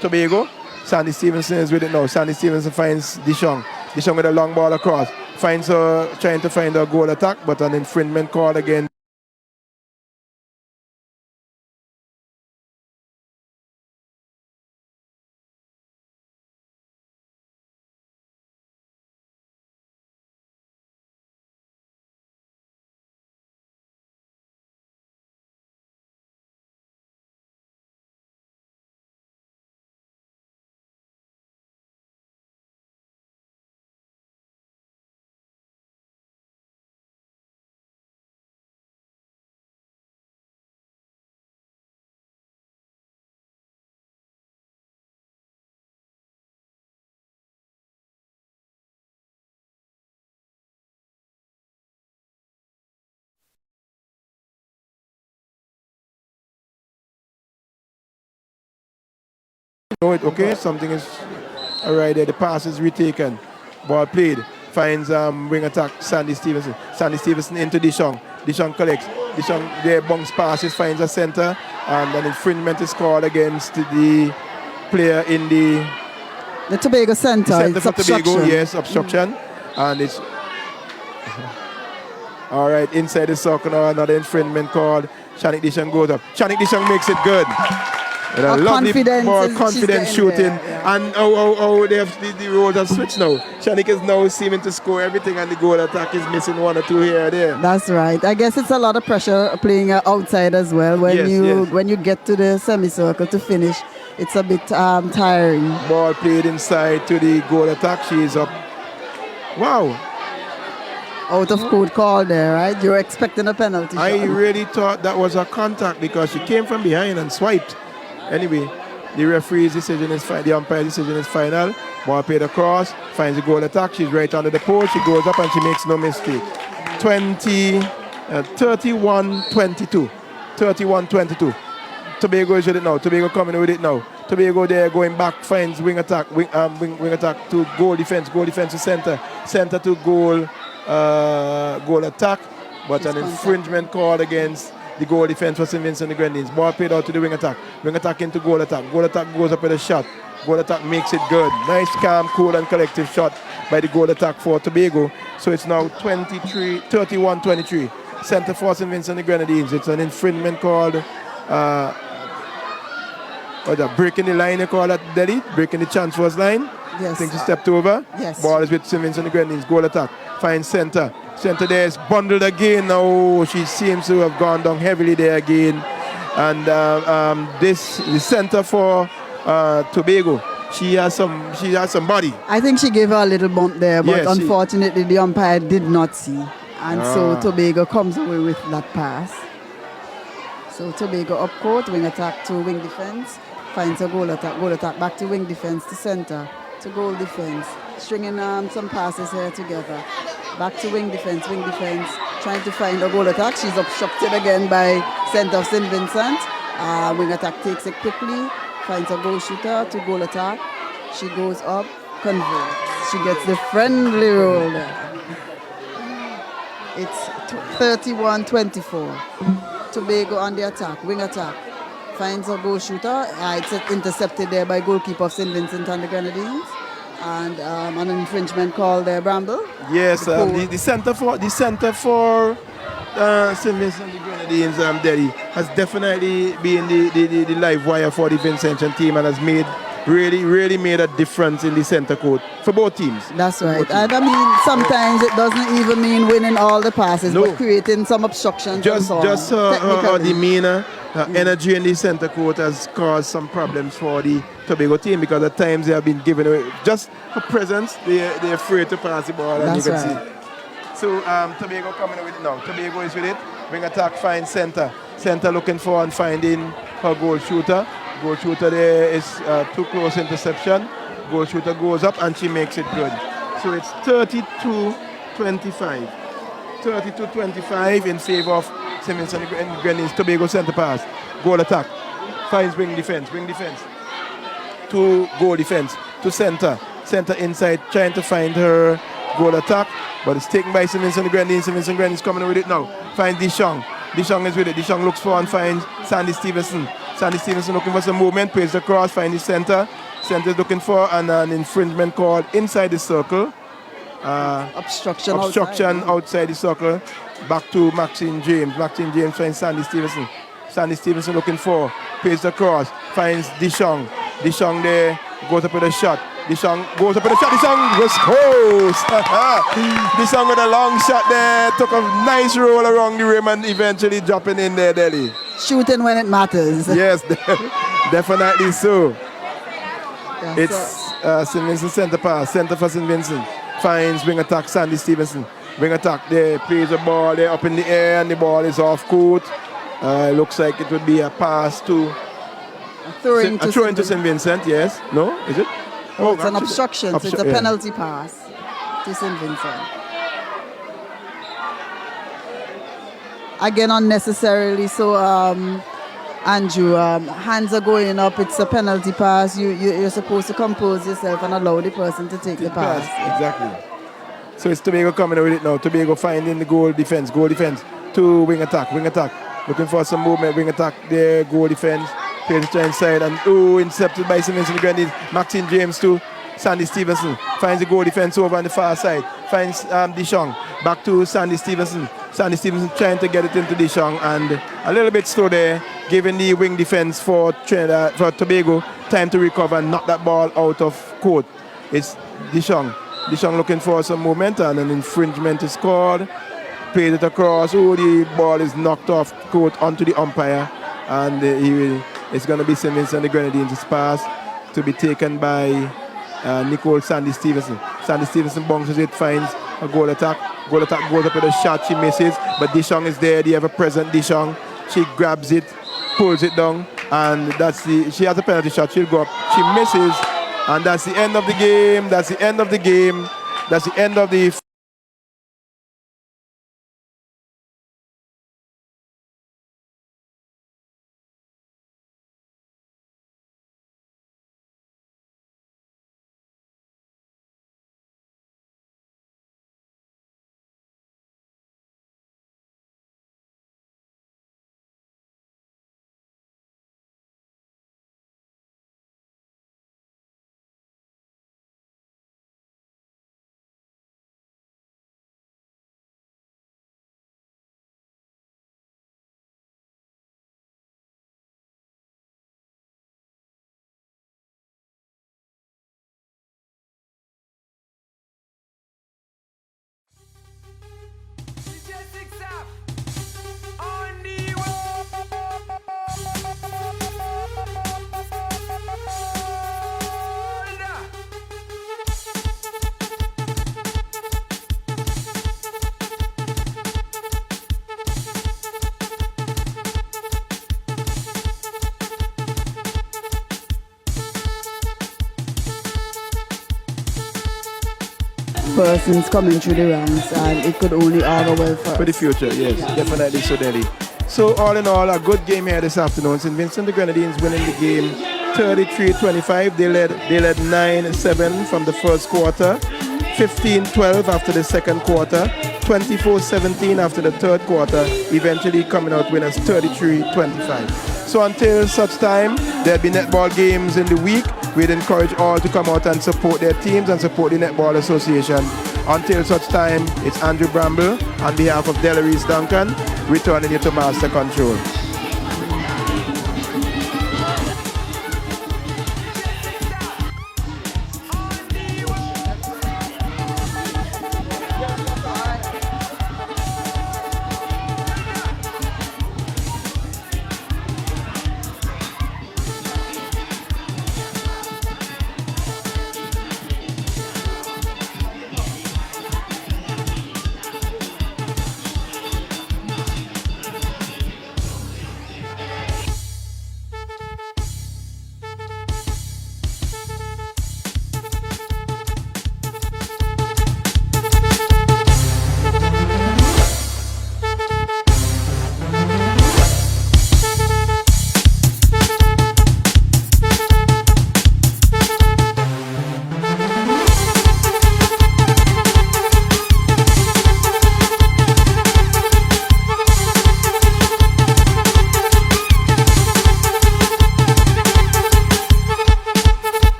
Tobago. Sandy Stevenson is with it now. Sandy Stevenson finds Dishong. Dishong with a long ball across. Finds her trying to find a goal attack, but an infringement called against okay, something is all right there. The pass is retaken. Ball played. Finds wing attack Sandy Stevenson. Sandy Stevenson into Dishong. Dishong collects. Dishong there bounce passes, finds a center, and an infringement is called against the player in the Tobago center. It's for Tobago, yes, obstruction. And it's all right, inside the circle now, another infringement called. Shanik Dishong goes up. Shanik Dishong makes it good. And a Her lovely confidence ball, she's confident getting shooting. there, yeah. And they have the roles have switched now. Shanik is now seeming to score everything, and the goal attack is missing one or two here or there. That's right. I guess it's a lot of pressure playing outside as well. When Yes. when you get to the semicircle to finish, it's a bit tiring. Ball played inside to the goal attack. She is up. Wow. Out of court call there, right? You're expecting a penalty I shot. really thought that was a contact because she came from behind and swiped. Anyway, the referee's decision is final. The umpire's decision is final. Ball played across, finds the goal attack. She's right under the post. She goes up and she makes no mistake. 31-22. 31-22. Tobago is with it now. Tobago coming with it now. Tobago there going back, finds wing attack. Wing attack to goal defense. Goal defense to center. Center to goal. Goal attack, but an infringement called against the goal defense for St. Vincent and the Grenadines. Ball played out to the wing attack. Wing attack into goal attack. Goal attack goes up with a shot. Goal attack makes it good. Nice, calm, cool, and collective shot by the goal attack for Tobago. So it's now 31-23. Center for St. Vincent and the Grenadines. It's an infringement called breaking the line, you call that, Delhi? Breaking the transfers line. Yes. I think she stepped over. Yes. Ball is with St. Vincent and the Grenadines. Goal attack. Finds center. Center there is bundled again. Now she seems to have gone down heavily there again. And the center for Tobago. She has some body. I think she gave her a little bump there, but Yes, unfortunately the umpire did not see. And so Tobago comes away with that pass. So Tobago up court, wing attack to wing defense. Finds a goal attack back to wing defense to center to goal defense. Stringing some passes here together. Back to wing defense, trying to find a goal attack. She's obstructed again by center of St. Vincent. Wing attack takes it quickly, finds a goal shooter to goal attack. She goes up, converts. She gets the friendly roll there. It's 31-24. Tobago on the attack, wing attack. Finds a goal shooter. It's intercepted there by goalkeeper of St. Vincent and the Grenadines. And an infringement call there, Bramble. Yes, the center for St. Vincent and the Grenadines, Delhi, has definitely been the live wire for the Vincentian team and has really made a difference in the center court for both teams. That's right. And I mean, sometimes it doesn't even mean winning all the passes, but creating some obstructions. Just her demeanor, her energy in the center court has caused some problems for the Tobago team because at times they have been given away. Just her presence, they're afraid to pass the ball, and That's you can right. see. So Tobago coming with it now. Tobago is with it. Wing attack finds center. Center looking for and finding her goal shooter. Goal shooter there is too close interception. Goal shooter goes up and she makes it good. So it's 32-25. 32-25 in favor of St. Vincent and Grenadines. Tobago center pass. Goal attack. Finds wing defense. To goal defense. To center. Center inside trying to find her goal attack. But it's taken by St. Vincent and Grenadines. St. Vincent and Grenadines coming with it now. Finds Dishong. Dishong is with it. Dishong looks for and finds Sandy Stevenson. Sandy Stevenson looking for some movement. Plays the cross. Finds the center. Center is looking for an infringement called inside the circle. Obstruction outside the circle. Back to Maxine James. Maxine James finds Sandy Stevenson. Sandy Stevenson looking for. Plays the cross. Finds Dishong. Dishong there. Goes up with a shot. Dishong goes up with a shot. Dishong was close. Dishong with a long shot there. Took a nice roll around the rim and eventually dropping in there, Delhi. Shooting when it matters. Yes, definitely so. Yeah, It's St. Vincent center pass. Center for St. Vincent. Finds wing attack Sandy Stevenson. Wing attack there. Plays the ball there up in the air and the ball is off court. Looks like it would be a pass to... A throw into St. Vincent, yes. No? Is it? Oh, it's an obstruction. So it's a penalty pass to St. Vincent. Again, unnecessarily. So, Andrew, hands are going up. It's a penalty pass. You're supposed to compose yourself and allow the person to take the pass. Exactly. So it's Tobago coming with it now. Tobago finding the goal defense to wing attack. Looking for some movement. Wing attack there. Goal defense. Plays to inside and intercepted by St. Vincent and Grenadines. Maxine James to Sandy Stevenson. Finds the goal defense over on the far side. Finds Dishong. Back to Sandy Stevenson. Sandy Stevenson trying to get it into Dishong and a little bit slow there. giving the wing defense for Tobago time to recover and knock that ball out of court. It's Dishong. Dishong looking for some movement and an infringement is called. Played it across. Oh, the ball is knocked off court onto the umpire, and it's going to be St. Vincent and the Grenadines' pass to be taken by Nicole Sandy Stevenson. Sandy Stevenson bounces it, finds a goal attack. Goal attack goes up with a shot, she misses, but Dishong is there, the ever-present Dishong. She grabs it, pulls it down, and she has a penalty shot. She'll go up, she misses, and that's the end of the game. That's the end of the game. That's the end of the persons coming through the ranks, and it could only augur well for the future, yes, definitely so, Delhi. So all in all, a good game here this afternoon. St. Vincent the Grenadines winning the game 33-25. They led 9-7 from the first quarter, 15-12 after the second quarter, 24-17 after the third quarter, eventually coming out winners 33-25. So until such time, there'll be netball games in the week. We'd encourage all to come out and support their teams and support the Netball Association. Until such time, it's Andrew Bramble on behalf of Delarice Duncan, returning you to Master Control.